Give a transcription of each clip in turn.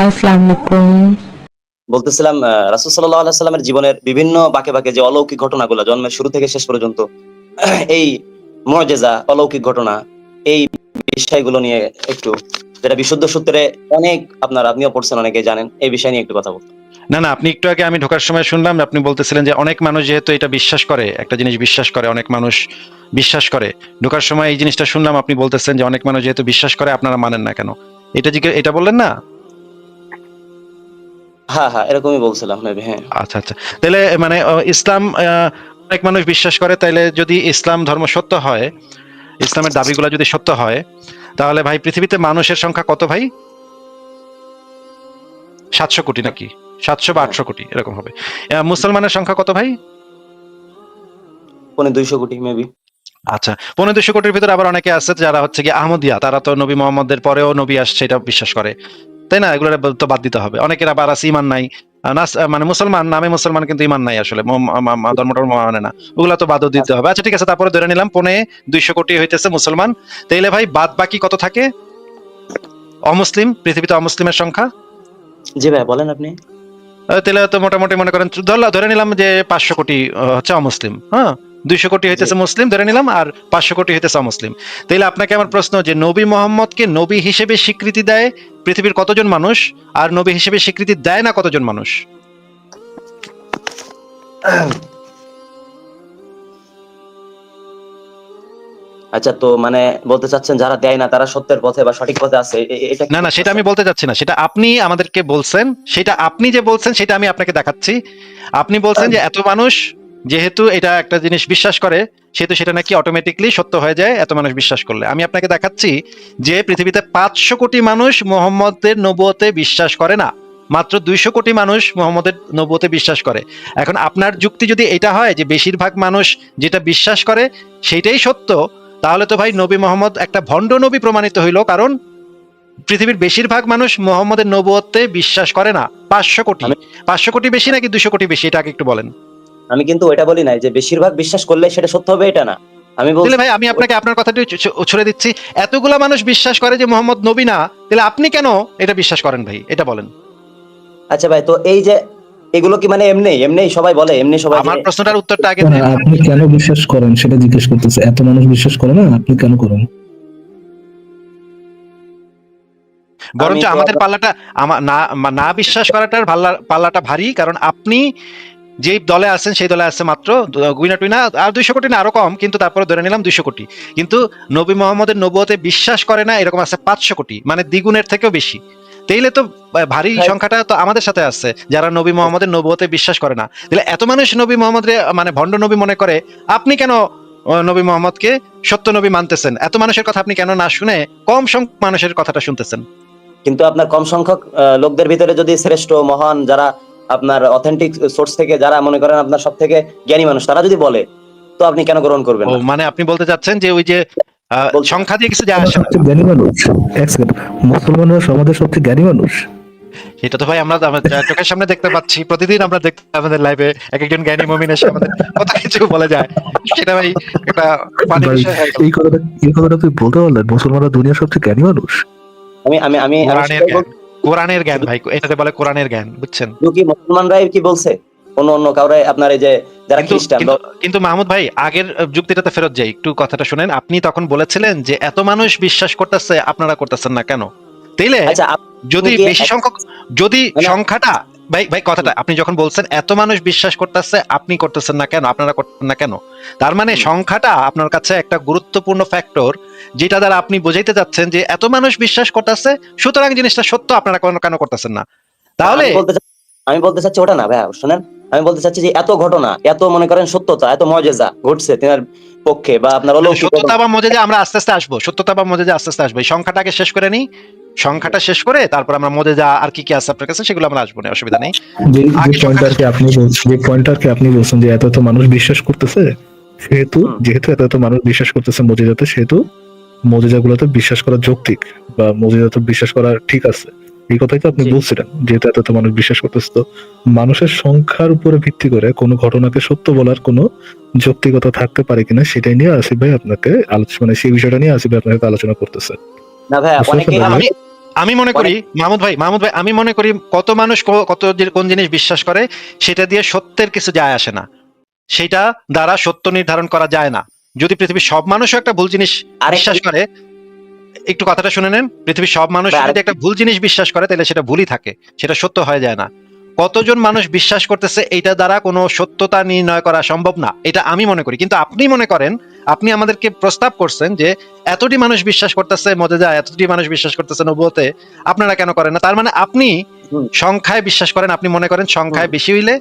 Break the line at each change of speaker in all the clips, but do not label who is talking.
আসসালামু আলাইকুম।
বলতেছিলাম রাসূল সাল্লাল্লাহু আলাইহি সাল্লামের জীবনের বিভিন্ন বাঁকে বাঁকে যে অলৌকিক ঘটনাগুলো জন্মের শুরু থেকে শেষ পর্যন্ত এই মুআজিজা অলৌকিক ঘটনা এই বিষয়গুলো নিয়ে একটু, যেটা বিশুদ্ধ সূত্রে অনেক আপনিও পড়ছেন, অনেকেই জানেন, এই বিষয় নিয়ে একটু কথা বলতে।
না না, আপনি একটু আগে আমি ঢোকার সময় শুনলাম আপনি বলতেছিলেন যে অনেক মানুষ যেহেতু এটা বিশ্বাস করে, একটা জিনিস বিশ্বাস করে, অনেক মানুষ বিশ্বাস করে। ঢোকার সময় এই জিনিসটা শুনলাম, আপনি বলতেছেন যে অনেক মানুষ যেহেতু বিশ্বাস করে আপনারা মানেন না কেন। এটা বললেন না?
হ্যাঁ হ্যাঁ, এরকমই বলছিলাম মেবি। হ্যাঁ
আচ্ছা আচ্ছা, তাহলে মানে ইসলাম অনেক মানুষ বিশ্বাস করে, তাইলে যদি ইসলাম ধর্ম সত্য হয়, ইসলামের দাবিগুলো যদি সত্য হয়, তাহলে ভাই পৃথিবীতে মানুষের সংখ্যা কত ভাই? 700 কোটি নাকি 700 বা
হ্যাঁ,
800 কোটি এরকম হবে। মুসলমানের সংখ্যা কত ভাই?
250 কোটি মেবি।
আচ্ছা, 250 কোটির ভিতরে আবার অনেকে আছে যারা হচ্ছে কি আহমদিয়া, তারা তো নবী মোহাম্মদের পরেও নবী আসছে এটা বিশ্বাস করে, তাই না? এগুলো তো বাদ দিতে হবে। অনেকের আবার আছে ইমান নাই, মানে মুসলমান নামে মুসলমান কিন্তু ইমান নাই, আসলে ধর্মটা মানে না, ওগুলা তো বাদও দিতে হবে। আচ্ছা ঠিক আছে, তারপরে ধরে নিলাম 250 কোটি হইতেছে মুসলমান, তাইলে ভাই বাদ বাকি কত থাকে অমুসলিম, পৃথিবীতে অমুসলিমের সংখ্যা?
জি ভাই, বলেন আপনি।
তাহলে তো মোটামুটি মনে করেন ধরে নিলাম যে 500 কোটি হচ্ছে অমুসলিম, হ্যাঁ, 200 কোটি
জি,
হইতেছে মুসলিম ধরে নিলাম, আর 500 কোটি হইতেছে অমুসলিম। তাইলে আপনাকে আমার প্রশ্ন, যে নবী মোহাম্মদকে নবী হিসেবে স্বীকৃতি দেয় পৃথিবীর কতজন মানুষ, আর নবী হিসেবে স্বীকৃতি দেয় না কতজন মানুষ?
আচ্ছা, তো মানে বলতে চাচ্ছেন যারা দেয় না তারা সত্যের পথে বা সঠিক পথে আছে, এটা কি
না না,
বলতে
সেটা আমি
চাচ্ছেন?
বলতে চাচ্ছি না, সেটা আপনি আমাদেরকে বলছেন, সেটা আপনি যে বলছেন সেটা আমি আপনাকে দেখাচ্ছি। আপনি বলছেন যে এত মানুষ যেহেতু এটা একটা জিনিস বিশ্বাস করে, সেহেতু সেটা নাকি অটোমেটিকলি সত্য হয়ে যায় এত মানুষ বিশ্বাস করলে। আমি আপনাকে দেখাচ্ছি যে পৃথিবীতে 500 কোটি মানুষ মোহাম্মদের নবুয়তে বিশ্বাস করে না, মাত্র 200 কোটি মানুষ মোহাম্মদের নবুয়তে বিশ্বাস করে। এখন আপনার যুক্তি যদি এটা হয় যে বেশিরভাগ মানুষ যেটা বিশ্বাস করে সেইটাই সত্য, তাহলে তো ভাই নবী মোহাম্মদ একটা ভণ্ড নবী প্রমাণিত হইল, কারণ পৃথিবীর বেশিরভাগ মানুষ মোহাম্মদের নবুয়তে বিশ্বাস করে না। 500 কোটি,
আমি
500 কোটি বেশি নাকি 200 কোটি বেশি, এটা আগে একটু বলেন।
আমি কিন্তু ওইটা বলি নাই যে বেশিরভাগ বিশ্বাস করলে সেটা সত্য হবে, এটা না। আমি
তাহলে
বলছি
ভাই আমি আপনাকে আপনার কথাটি ছুড়ে দিচ্ছি, এতগুলা মানুষ বিশ্বাস করে যে মোহাম্মদ নবী না, তাহলে আপনি কেন এটা বিশ্বাস করেন ভাই, এটা বলেন।
আচ্ছা ভাই, তো এই যে এগুলো কি মানে এমনি এমনি সবাই বলে, এমনি সবাই যে
আমার প্রশ্নটার উত্তরটা আগে
না,
দেন।
আপনি কেন বিশ্বাস করেন সেটা জিজ্ঞেস করতেছে। এত মানুষ বিশ্বাস করে না, আপনি কেন করেন?
আমি
বরঞ্চ
তো
আমাদের পাল্লাটা না না বিশ্বাস করাটার পাল্লাটা ভারী, কারণ আপনি যেই দলে আছেন সেই দলে আছে মাত্র গুইনা টুইনা আর 200 কোটি না, আরো কম, কিন্তু তারপরে ধরে নিলাম 200 কোটি, কিন্তু নবী মোহাম্মদের নবুয়তে বিশ্বাস করে না এরকম আছে 500 কোটি, মানে দ্বিগুণের থেকেও বেশি। তাইলে তো ভারী
ভাই,
সংখ্যাটা তো আমাদের সাথে আছে যারা নবী মোহাম্মদের নবুয়তে বিশ্বাস করে না। তাহলে এত মানুষ নবী মোহাম্মদ মানে ভণ্ড নবী মনে করে, আপনি কেন নবী মোহাম্মদকে সত্য নবী মানতেছেন? এত মানুষের কথা আপনি কেন না শুনে কম সংখ্যক মানুষের কথাটা শুনতেছেন?
কিন্তু আপনার কম সংখ্যক লোকদের ভিতরে যদি শ্রেষ্ঠ মহান যারা আপনার অথেন্টিক সোর্স থেকে যারা মনে করেন আপনার সব থেকে জ্ঞানী মানুষ তারা যদি বলে, তো আপনি কেন গ্রহণ করবেন
ও
না?
মানে আপনি বলতে চাচ্ছেন যে ওই যে
বলছি
সংখ্যা দিয়ে কিছু যায়
আমরা
আসে না।
সবচেয়ে জ্ঞানী মানুষ। এক সেকেন্ড, মুসলমানরা সমাজের সবচেয়ে জ্ঞানী মানুষ।
সেটা তো ভাই আমরা আমরা চোখের সামনে দেখতে পাচ্ছি, প্রতিদিন আমরা দেখতে আমাদের লাইভে এক একজন জ্ঞানী মুমিন এসে আমাদের কত কিছু বলে যায়, সেটা ভাই একটা ফানি
ভাই,
বিষয় হয়ে গেল।
এই কথাটা তুই বলতে পারলেন? মুসলমানরা দুনিয়ার সবচেয়ে জ্ঞানী মানুষ।
আমি আমি আমি আমি
কোরআনের
সেটাই
জ্ঞান,
বলছি।
কোরআনের জ্ঞান
শুধু
ভাই, এটাতে বলে কোরআনের জ্ঞান, বুঝছেন?
শুধু কি মুসলমানরাই কি বলছে, অন্য অন্য কাউরে আপনার এই যে যারা
কিন্তু
খ্রিস্টান
কিন্তু কিন্তু মাহমুদ ভাই আগের যুক্তিটাতে ফেরত যাই, একটু কথাটা শুনেন। আপনি তখন বলেছিলেন যে এত মানুষ বিশ্বাস করতেছে আপনারা করতেছেন না কেন। তাইলে
আচ্ছা, আপনি
যদি
কি
বেশি সংখ্যক, যদি
মানে
সংখ্যাটা, ভাই ভাই কথাটা আপনি যখন বলছেন এত মানুষ বিশ্বাস করতেছে আপনি করতেছেন না কেন, আপনারা করতেছেন না কেন, তার মানে সংখ্যাটা আপনার কাছে একটা গুরুত্বপূর্ণ ফ্যাক্টর, যেটা দ্বারা আপনি বোঝাইতে যাচ্ছেন যে এত মানুষ বিশ্বাস করতেছে সুতরাং জিনিসটা সত্য, আপনারা কেন করতেছেন না?
না,
তাহলে
আমি বলতে চাচ্ছি ওটা না ভাইয়া, শুনেন। আমি বলতে চাচ্ছি যে এত ঘটনা, এত মনে করেন সত্যতা, এত মজেজা ঘটছে তোমার পক্ষে বা আপনার অলৌকিক
সত্যতা
ঘটনা।
বা মজেজা আমরা আস্তে আস্তে আসবো, সত্যতা বা মজেজা আস্তে আস্তে আসবো, এই সংখ্যাটাকে শেষ করে নিই, সংখ্যাটা শেষ করে তারপর আমরা মজেজা আর কি কি আছে আপনার কাছে সেগুলো আমরা আসবো না, অসুবিধা নেই।
যে যে
আগে সংখ্যাটা
পয়েন্টটাকে আপনি বলছেন যে এত এত মানুষ বিশ্বাস করতেছে,
হুম,
যেহেতু এত এত মানুষ বিশ্বাস করতেছে মুজিজাতে, সেহেতু মুজিজাগুলোতে বিশ্বাস করা যৌক্তিক বা মুজিজাতে বিশ্বাস করা ঠিক আছে। এই কথাই তো আপনি
জি।
বলছিলেন, যেহেতু এত এত মানুষ বিশ্বাস করতেছে, তো মানুষের সংখ্যার উপরে ভিত্তি করে কোনো ঘটনাকে সত্য বলার কোনো যৌক্তিকতা থাকতে পারে কিনা সেটাই নিয়ে আসিফ ভাই আপনাকে আলোচনা, মানে সেই বিষয়টা নিয়ে আসিফ ভাই আপনাকে আলোচনা করতেছে।
না ভাইয়া,
বুঝতে পারছেন
অনেকেই
ভাই?
আমি আমি মনে করি মাহমুদ ভাই আমি মনে করি কত মানুষ কোন জিনিস বিশ্বাস করে সেটা দিয়ে সত্যের কিছু যায় আসে না, সেটা দ্বারা সত্য নির্ধারণ করা যায় না। যদি পৃথিবীর সব মানুষও একটা ভুল জিনিস বিশ্বাস করে, একটু কথাটা শুনে নেন, পৃথিবীর সব মানুষ যদি একটা ভুল জিনিস বিশ্বাস করে তাহলে সেটা ভুলই থাকে, সেটা সত্য হয়ে যায় না। কতজন মানুষ বিশ্বাস করতেছে এইটা দ্বারা কোনো সত্যতা নির্ণয় করা সম্ভব না, এটা আমি মনে করি। কিন্তু আপনি মনে করেন, আপনি আমাদেরকে প্রস্তাব করছেন যে এতটি মানুষ বিশ্বাস করতেছে মুজিজা, এতটি মানুষ বিশ্বাস করতেছে নবুয়তে, আপনারা কেন করেন না? তার মানে আপনি সংখ্যায় বিশ্বাস করেন, আপনি মনে করেন সংখ্যায় বেশি হইলে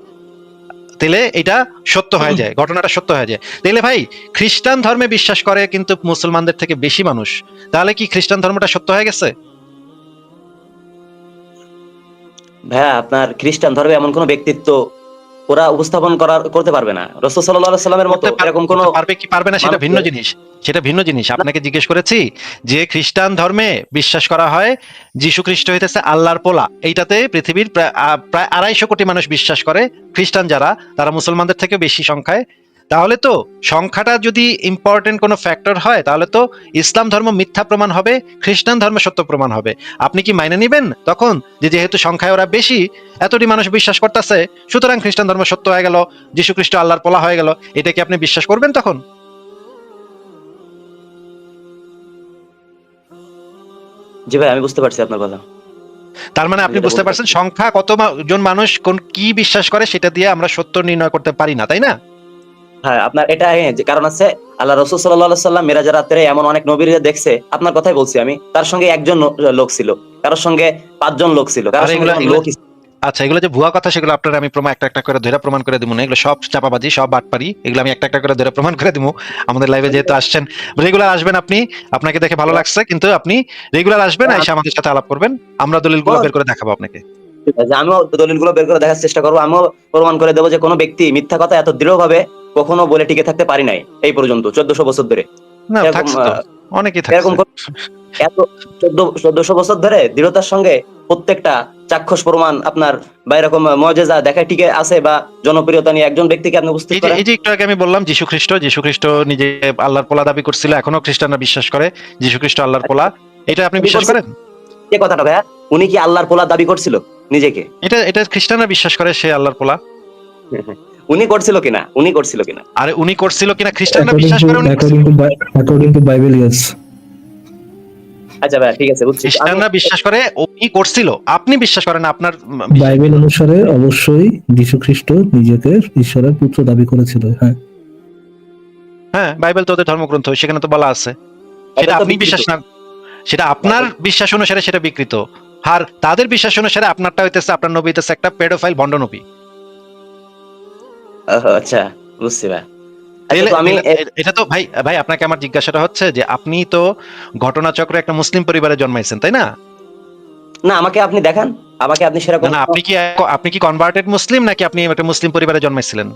তাহলে এটা সত্য হয়ে যায়, ঘটনাটা সত্য হয়ে যায়। তাহলে ভাই খ্রিস্টান ধর্মে বিশ্বাস করে কিন্তু মুসলমানদের থেকে বেশি মানুষ, তাহলে কি খ্রিস্টান ধর্মটা সত্য হয়ে গেছে?
ভাইয়া আপনার খ্রিস্টান ধর্মে এমন কোন ব্যক্তিত্ব ওরা উপস্থাপন করতে পারবে না রাসূল সাল্লাল্লাহু আলাইহি সাল্লামের মতো এরকম কোন
পারবে কি পারবে না সেটা ভিন্ন জিনিস, সেটা ভিন্ন জিনিস। আপনাকে জিজ্ঞেস করেছি যে খ্রিস্টান ধর্মে বিশ্বাস করা হয় যীশু খ্রিস্ট হইতেছে আল্লাহর পোলা, এইটাতে পৃথিবীর প্রায় 250 কোটি মানুষ বিশ্বাস করে, খ্রিস্টান যারা তারা মুসলমানদের থেকে বেশি সংখ্যায়। তাহলে তো সংখ্যাটা যদি ইম্পর্টেন্ট কোনো ফ্যাক্টর হয় তাহলে তো ইসলাম ধর্ম মিথ্যা প্রমাণ হবে, খ্রিস্টান ধর্ম সত্য প্রমাণ হবে। আপনি কি মাইনে নিবেন তখন যে যেহেতু সংখ্যায় ওরা বেশি, এতটি মানুষ বিশ্বাস করতেছে, সুতরাং খ্রিস্টান ধর্ম সত্য হয়ে গেল, যীশু খ্রিস্ট আল্লাহর পোলা হয়ে গেল, এটা কি আপনি বিশ্বাস করবেন তখন?
জি ভাই আমি বুঝতে পারছি আপনার কথা।
তার মানে আপনি বুঝতে পারছেন সংখ্যা জন মানুষ কোন কি বিশ্বাস করে সেটা দিয়ে আমরা সত্য নির্ণয় করতে পারি না, তাই না?
হ্যাঁ আপনার এটা যে কারণ আছে, আল্লাহ রাসূল সাল্লাল্লাহু আলাইহি সাল্লাম মেরাজের রাতে এমন অনেক নবীরা দেখছে, আপনার কথাই বলছি আমি, তার সঙ্গে একজন লোক ছিল, কারোর সঙ্গে 5 জন লোক ছিল, কারোর সঙ্গে লোক।
আচ্ছা, এগুলো যে ভুয়া কথা সেগুলো আপনার আমি একটা একটা করে ধরে প্রমাণ করে দিব না, এগুলো সব চাপাবাজি, সব বাটপারি, এগুলো আমি একটা একটা করে ধরে প্রমাণ করে দিব। আমাদের লাইভে যেহেতু আসছেন, রেগুলার আসবেন আপনি, আপনাকে দেখে ভালো লাগছে, কিন্তু আপনি রেগুলার আসবেন, এসে আমাদের সাথে আলাপ করবেন, আমরা দলিলগুলো বের করে দেখাবো আপনাকে।
আমিও দলিলগুলো বের করে দেখার চেষ্টা করবো, আমিও প্রমাণ করে দেবো যে কোনো ব্যক্তি মিথ্যা কথা এত দৃঢ়ভাবে কখনো বলে টিকে থাকতে পারি নাই এই পর্যন্ত 1400 বছর ধরে।
না থাকছে তো, অনেকেই
এরকম
থাকছে।
এত 1400 বছর ধরে দৃঢ়তার সঙ্গে প্রত্যেকটা চাক্ষুষ প্রমাণ আপনার বা এরকম মুজিজা দেখায় টিকে আছে বা জনপ্রিয়তা নিয়ে একজন ব্যক্তিকে আপনি উপস্থিত করেন।
এই যে একটু আগে আমি বললাম যীশু খ্রিস্ট নিজে আল্লাহর পোলা দাবি করছিল, এখনো খ্রিস্টানরা বিশ্বাস করে যীশু খ্রিস্ট আল্লাহর পোলা, এটা আপনি বিশ্বাস করেন?
এই কথাটা ভাইয়া, উনি কি আল্লাহর পোলা দাবি করছিল নিজেকে?
এটা খ্রিস্টানরা বিশ্বাস করে সে আল্লাহর পোলা।
উনি করছিল কিনা, উনি করছিল কিনা,
আরে উনি করছিল কিনা খ্রিস্টানরা বিশ্বাস করে,
according to Bible, yes.
আচ্ছা ভাই ঠিক আছে বুঝছি।
খ্রিস্টানরা বিশ্বাস করে উনি করছিল, আপনি বিশ্বাস করেন না? আপনার
বাইবেল অনুসারে অবশ্যই যীশু খ্রিস্ট নিজেকে ঈশ্বরের পুত্র দাবি করেছিল। হ্যাঁ
হ্যাঁ, বাইবেল তো ওদের ধর্মগ্রন্থ, সেখানে তো বলা আছে। সেটা আপনি বিশ্বাস না, সেটা আপনার বিশ্বাস অনুসারে সেটা বিকৃত, আর তাদের বিশ্বাস অনুসারে আপনারটা হইতেছে, আপনার নবী হইতেছে একটা পেডোফাইল ভণ্ড নবী।
আচ্ছা বুঝছি ভাই।
আমি এটা তো ভাই ভাই আপনাকে আমার জিজ্ঞাসাটা হচ্ছে যে আপনি তো ঘটনাচক্রে একটা মুসলিম পরিবারে জন্মাইছেন, তাই না?
না আমাকে আপনি দেখান, আমাকে আপনি সেরকম
না, আপনি কি কনভার্টেড মুসলিম নাকি আপনি একটা মুসলিম পরিবারে জন্মাইছিলেন?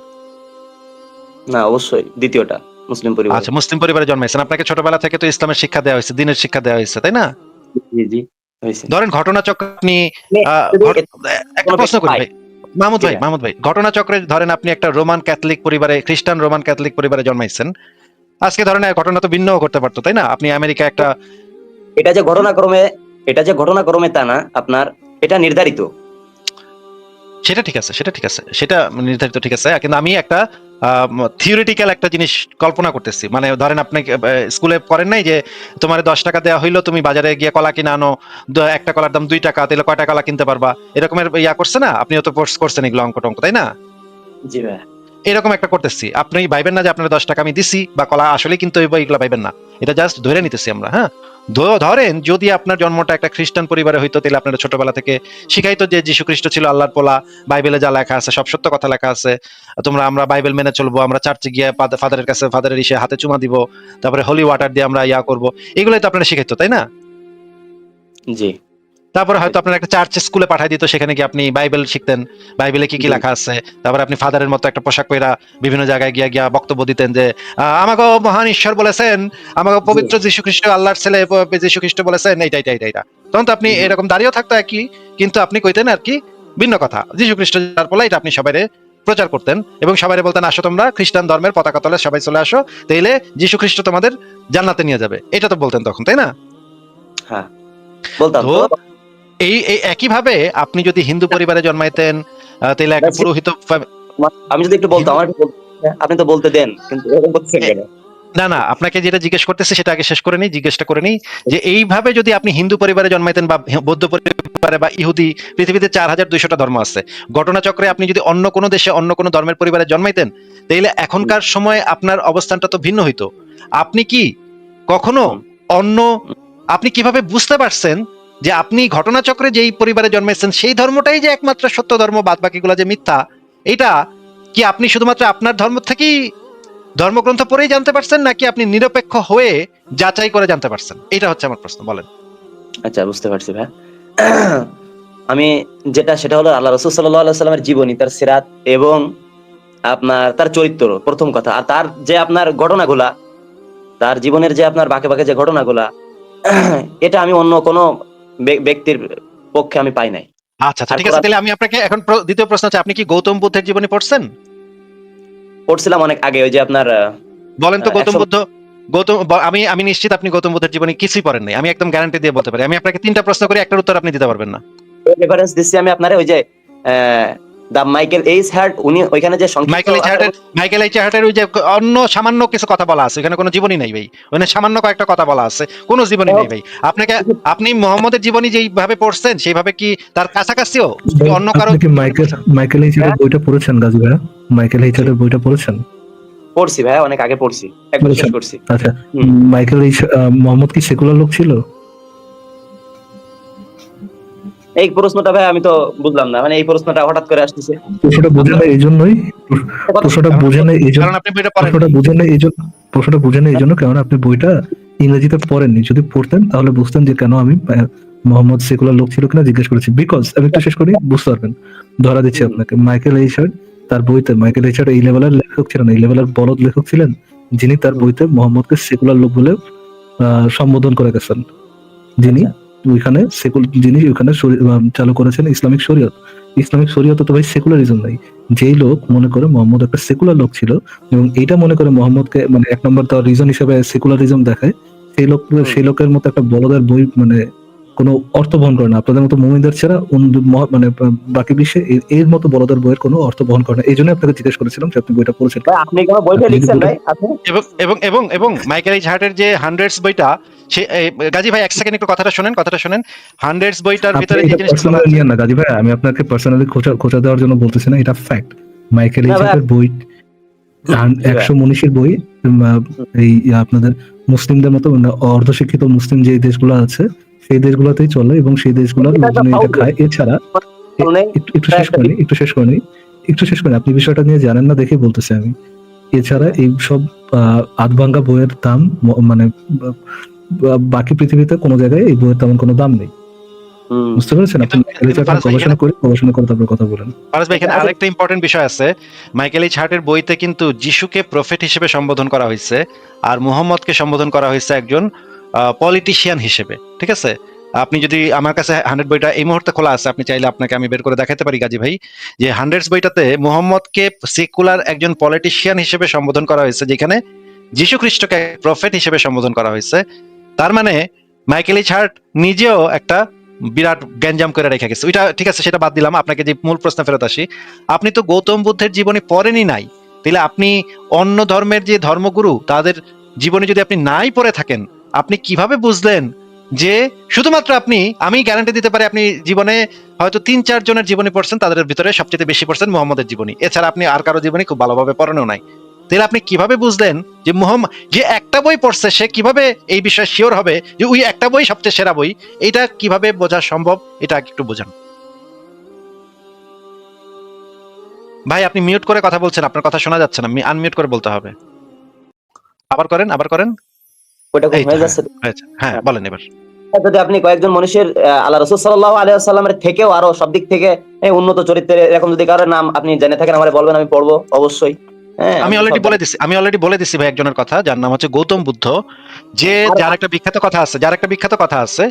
না অবশ্যই দ্বিতীয়টা, মুসলিম পরিবার।
আচ্ছা, মুসলিম পরিবারে জন্মাইছেন, আপনাকে ছোটবেলা থেকে তো ইসলামের শিক্ষা দেওয়া হয়েছে, দ্বীনের শিক্ষা দেওয়া হয়েছে, তাই না?
জি জি হয়েছে।
ধরেন ঘটনাচক্রে আপনি একটা প্রশ্ন করি ভাই, মাহমুদ ভাই ঘটনাচক্রে ধরেন আপনি একটা রোমান ক্যাথলিক পরিবারে, খ্রিস্টান রোমান ক্যাথলিক পরিবারে জন্মাইছেন, আজকে ধরেন ঘটনা তো ভিন্নও করতে পারতো, তাই না? আপনি আমেরিকা একটা,
এটা যে ঘটনাক্রমে তা না, আপনার এটা নির্ধারিত।
সেটা ঠিক আছে, সেটা নির্ধারিত, ঠিক আছে, কিন্তু আমি একটা থিওরিটিক্যাল একটা জিনিস কল্পনা করতেছি। মানে ধরেন আপনি স্কুলে করেন নাই যে তোমার 10 টাকা দেওয়া হইলো, তুমি বাজারে গিয়ে কলা কিনে আনো, একটা কলার দাম 2 টাকা, তাহলে কয়টা কলা কিনতে পারবা, এরকমের ইয়া করছে না? আপনিও তো করছেন এগুলো, অঙ্ক টঙ্ক, তাই না?
জি ভাই।
এরকম একটা করতেছি, আপনি ভাইবেন না যে আপনার 10 টাকা আমি দিছি বা কলা আসলে কিন্তু এগুলো ভাইবেন না, এটা জাস্ট ধরে নিতেছি আমরা। হ্যাঁ, ধরেন যদি আপনার জন্মটা একটা খ্রিস্টান পরিবারে হইতো, তাহলে আপনারা ছোটবেলা থেকে শিখাইতো যে যীশু খ্রিস্ট ছিল আল্লাহর পোলা, বাইবেলে যা লেখা আছে সব সত্য কথা লেখা আছে, আমরা বাইবেল মেনে চলবো, আমরা চার্চে গিয়ে ফাদারের কাছে ফাদারের ইসে হাতে চুমা দিব, তারপরে হোলি ওয়াটার দিয়ে আমরা ইয়া করব, এগুলোই তো আপনারা শিখাইতো, তাই না?
জি।
তারপরে হয়তো আপনার একটা চার্চ স্কুলে পাঠাই দিত, সেখানে কি আপনি বাইবেল শিখতেন, বাইবেলে কি কি লেখা আছে, তারপরে আপনি ফাদারের মতো একটা পোশাক পরা বিভিন্ন জায়গায় গিয়া বক্তব্য দিতেন যে আমাকে মহান ঈশ্বর বলেছেন, আমাকে পবিত্র যীশু খ্রিস্ট আল্লাহর ছেলে যীশু খ্রিস্ট বলেছেন, এইটা। তখন তো আপনি এরকম দাঁড়িয়েও থাকতো একই, কিন্তু আপনি কইতেন আর কি ভিন্ন কথা, যীশু খ্রিস্ট যার পোলা, এটা আপনি সবাই প্রচার করতেন এবং সবাই বলতেন আসো তোমরা খ্রিস্টান ধর্মের পতাকা তলে সবাই চলে আসো, তাইলে যীশু খ্রিস্ট তোমাদের জান্নাতে নিয়ে যাবে, এটা তো বলতেন তখন, তাই না?
হ্যাঁ বলতাম।
এই একইভাবে আপনি যদি হিন্দু পরিবারে জন্মাইতেন, তাহলে একটা পুরোহিত
আমি যদি একটু বলতাম, আপনি তো বলতে দেন, কিন্তু এরকম বলছেন কেন?
না, আপনাকে যেটা জিজ্ঞেস করতেছে সেটা আগে শেষ করে নিই, জিজ্ঞেসটা করে নিই যে এইভাবে যদি আপনি হিন্দু পরিবারে জন্মাইতেন বা বৌদ্ধ পরিবারে বা ইহুদি, পৃথিবীতে 4200টা ধর্ম আছে, ঘটনাচক্রে আপনি যদি অন্য কোনো দেশে অন্য কোনো ধর্মের পরিবারে জন্মাইতেন, তাহলে এখনকার সময় আপনার অবস্থানটা তো ভিন্ন হইতো। আপনি কি কখনো অন্য, আপনি কিভাবে বুঝতে পারছেন যে আপনি ঘটনাচক্রে যেই পরিবারে জন্মেছেন সেই ধর্মটাই যে একমাত্র সত্য ধর্ম, বাদ বাকিগুলো যে মিথ্যা, এটা কি আপনি শুধুমাত্র আপনার ধর্ম থেকেই ধর্মগ্রন্থ পড়েই জানতে পারছেন, নাকি আপনি নিরপেক্ষ হয়ে যাচাই করে জানতে পারছেন? এটা হচ্ছে আমার প্রশ্ন, বলেন।
আচ্ছা, বুঝতে পারছি ভাই। আমি সেটা হলো আল্লাহ রাসূল সাল্লাল্লাহু আলাইহি সাল্লামের জীবনী, তার সিরাত এবং আপনার তার চরিত্র, প্রথম কথা। আর তার যে আপনার ঘটনাগুলা, তার জীবনের যে আপনার বাঁকে বাঁকে যে ঘটনাগুলা, এটা আমি অন্য কোনো ব্যক্তির পক্ষে আমি পাই নাই।
আচ্ছা, ঠিক আছে, তাহলে আমি আপনাকে এখন দ্বিতীয় প্রশ্ন হচ্ছে, আপনি কি গৌতম বুদ্ধের জীবনী পড়ছেন?
পড়ছিলাম অনেক আগে, ওই যে আপনার
বলেন তো গৌতম বুদ্ধ, আমি নিশ্চিত আপনি গৌতম বুদ্ধের জীবনী কিছুই পড়েন নাই, আমি একদম গ্যারান্টি দিয়ে বলতে পারি। আমি আপনাকে 3টা প্রশ্ন করি, একটার উত্তর আপনি দিতে পারবেন না।
রেফারেন্স দিচ্ছি আমি আপনারে, ওই যে দা মাইকেল এইচ হার্ট, উনি ওইখানে যে
মাইকেল এইচ হার্টের ওই যে অন্য সামান্য কিছু কথা বলা আছে, এখানে কোনো জীবনী নাই ভাই, ওখানে সামান্য কয়েকটা কথা বলা আছে, কোনো জীবনী নেই ভাই। আপনি মোহাম্মদের জীবনী যেইভাবে পড়ছেন সেইভাবে কি তার কাছাকাছিও অন্য কারো?
আপনি কি মাইকেল এইচারের বইটা পড়েছেন গাজী ভাইয়া? মাইকেল এইচারের বইটা পড়েছেন?
পড়ছি ভাই, অনেক আগে পড়ছি, একবার শেষ করছি।
আচ্ছা, মাইকেল এইচ মোহাম্মদ কি সেকুলার লোক ছিল?
এই প্রশ্নটা ভাই আমি তো বুঝলাম না, মানে এই প্রশ্নটা হঠাৎ করে আসতেছে।
প্রশ্নটা বোঝেন না এই জন্যই, প্রশ্নটা বোঝেন না এই জন্য,
কারণ আপনি বইটা পড়েন।
প্রশ্নটা বোঝেন না এই জন্য কারণ আপনি বইটা ইংরেজিতে পড়েননি। যদি পড়তেন তাহলে বুঝতেন যে কেন আমি মোহাম্মদ সেকুলার লোক ছিল কিনা জিজ্ঞেস করেছি। বিকজ আমি একটু শেষ করি, বুঝতে পারবেন। ধরা দিচ্ছি আপনাকে, মাইকেল এইচার্ড তার বইতে, মাইকেল এইচার্ড এই লেভেলের লেখক ছিলেন, এই লেভেলের বলদ লেখক ছিলেন, যিনি তার বইতে মোহাম্মদকে সেকুলার লোক বলে সম্বোধন করে গেছেন। যিনি ওইখানে যিনি ওইখানে চালু করেছেন ইসলামিক শরীয়ত। ইসলামিক শরীয়তে তো ভাই সেকুলারিজম নাই। যেই লোক মনে করে মোহাম্মদ একটা সেকুলার লোক ছিল এবং এইটা মনে করে মোহাম্মদকে মানে 1 নম্বর তার রিজন হিসেবে সেকুলারিজম দেখায়, সেই লোকের মতো একটা বলদের বই মানে কোনো অর্থ বহন করে না। আপনাদের মতো মুমিনদের ছাড়া মানে বাকি বিশ্বে এর মতো বলদের বইয়ের কোনো অর্থ বহন করে না। এই জন্য আপনাকে জিজ্ঞেস করেছিলাম যে আপনি বইটা পড়েছেন।
আপনি কোনো বইটা লিখছেন ভাই?
এবং মাইকেল এইচ হার্টের যে হান্ড্রেডস বইটা, সে গাজী ভাই 1 সেকেন্ড একটু কথাটা শুনেন। হান্ড্রেডস বইটার ভিতরে যে জিনিসটা বলা আছে,
না গাজী ভাই, আমি আপনাকে পার্সোনালি খোঁচা দেওয়ার জন্য বলতেছি না, এটা ফ্যাক্ট। মাইকেল এইচ হার্টের বই 100 মনীষীর বই, এই আপনাদের মুসলিমদের মতো অর্ধশিক্ষিত মুসলিম যে দেশগুলো আছে সেই দেশগুলোতেই চলে এবং সেই দেশগুলোর লোকজন এটা খায়। এছাড়া একটু শেষ করেনি, আপনি বিষয়টা নিয়ে জানেন না দেখে বলতেছি আমি। এছাড়া এই সব আধভাঙ্গা বইয়ের দাম মানে বাকি পৃথিবীতে কোনো জায়গায় এই বইয়ের তেমন কোনো দাম নেই। বুঝতে পেরেছেন? আপনি গবেষণা করে তারপর কথা বলেন।
ফারাজ ভাই, এখানে আরেকটা ইম্পর্টেন্ট বিষয় আছে। মাইকেল এইচ হার্টের বইতে কিন্তু যিশুকে প্রফেট হিসেবে সম্বোধন করা হয়েছে, আর মুহাম্মদকে সম্বোধন করা হয়েছে একজন পলিটিশিয়ান হিসেবে। ঠিক আছে, আপনি যদি, আমার কাছে 100 বইটা এই মুহূর্তে খোলা আছে, আপনি চাইলে আপনাকে আমি বের করে দেখাতে পারি গাজী ভাই, যে 100 বইটাতে মুহাম্মদকে সেকুলার একজন পলিটিশিয়ান হিসেবে সম্বোধন করা হয়েছে, যেখানে যিশু খ্রিস্টকে প্রফেট হিসেবে সম্বোধন করা হয়েছে। তার মানে মাইকেল এইচ হার্ট নিজেও একটা বিরাট গ্যাঞ্জাম করে রেখে গেছে। ওইটা ঠিক আছে, সেটা বাদ দিলাম। আপনাকে যে মূল প্রশ্ন ফেরত আসি, আপনি তো গৌতম বুদ্ধের জীবনী পড়েনি নাই, তাহলে আপনি অন্য ধর্মের যে ধর্মগুরু তাদের জীবনী যদি আপনি নাই পড়ে থাকেন, আপনি কিভাবে বুঝলেন যে শুধুমাত্র আমি গ্যারান্টি দিতে পারি আপনি জীবনে হয়তো 3-4 জনের জীবনী পড়ছেন, তাদের ভিতরে সবচেয়ে বেশি পড়ছেন মুহাম্মদের জীবনী, এছাড়া আপনি আর কারো জীবনী খুব ভালোভাবে পড়ানো নাই। তাহলে আপনি কিভাবে বুঝলেন যে মুহাম্মদ যে একটা বই পড়ছে সে কিভাবে এই বিষয়ে শিওর হবে যে ওই একটা বই সবচেয়ে সেরা বই? এটা কিভাবে বোঝা সম্ভব, এটা একটু বোঝান ভাই। আপনি মিউট করে কথা বলছেন, আপনার কথা শোনা যাচ্ছে না, আনমিউট করে বলতে হবে। আবার করেন।
ওটা হয়ে যাচ্ছে।
হ্যাঁ, বলেন এবার।
যদি আপনি কয়েকজন মানুষের আল্লাহ রাসূল সাল্লাল্লাহু আলাইহি ওয়াসাল্লামের থেকেও আরো সব দিক থেকে উন্নত চরিত্রের এরকম যদি কারোর নাম আপনি জেনে থাকেন আমারে বলবেন, আমি পড়বো অবশ্যই।
আমি অলরেডি বলে দিছি ভাই একজনের কথা, যার নাম হচ্ছে গৌতম বুদ্ধ, যার একটা বিখ্যাত কথা আছে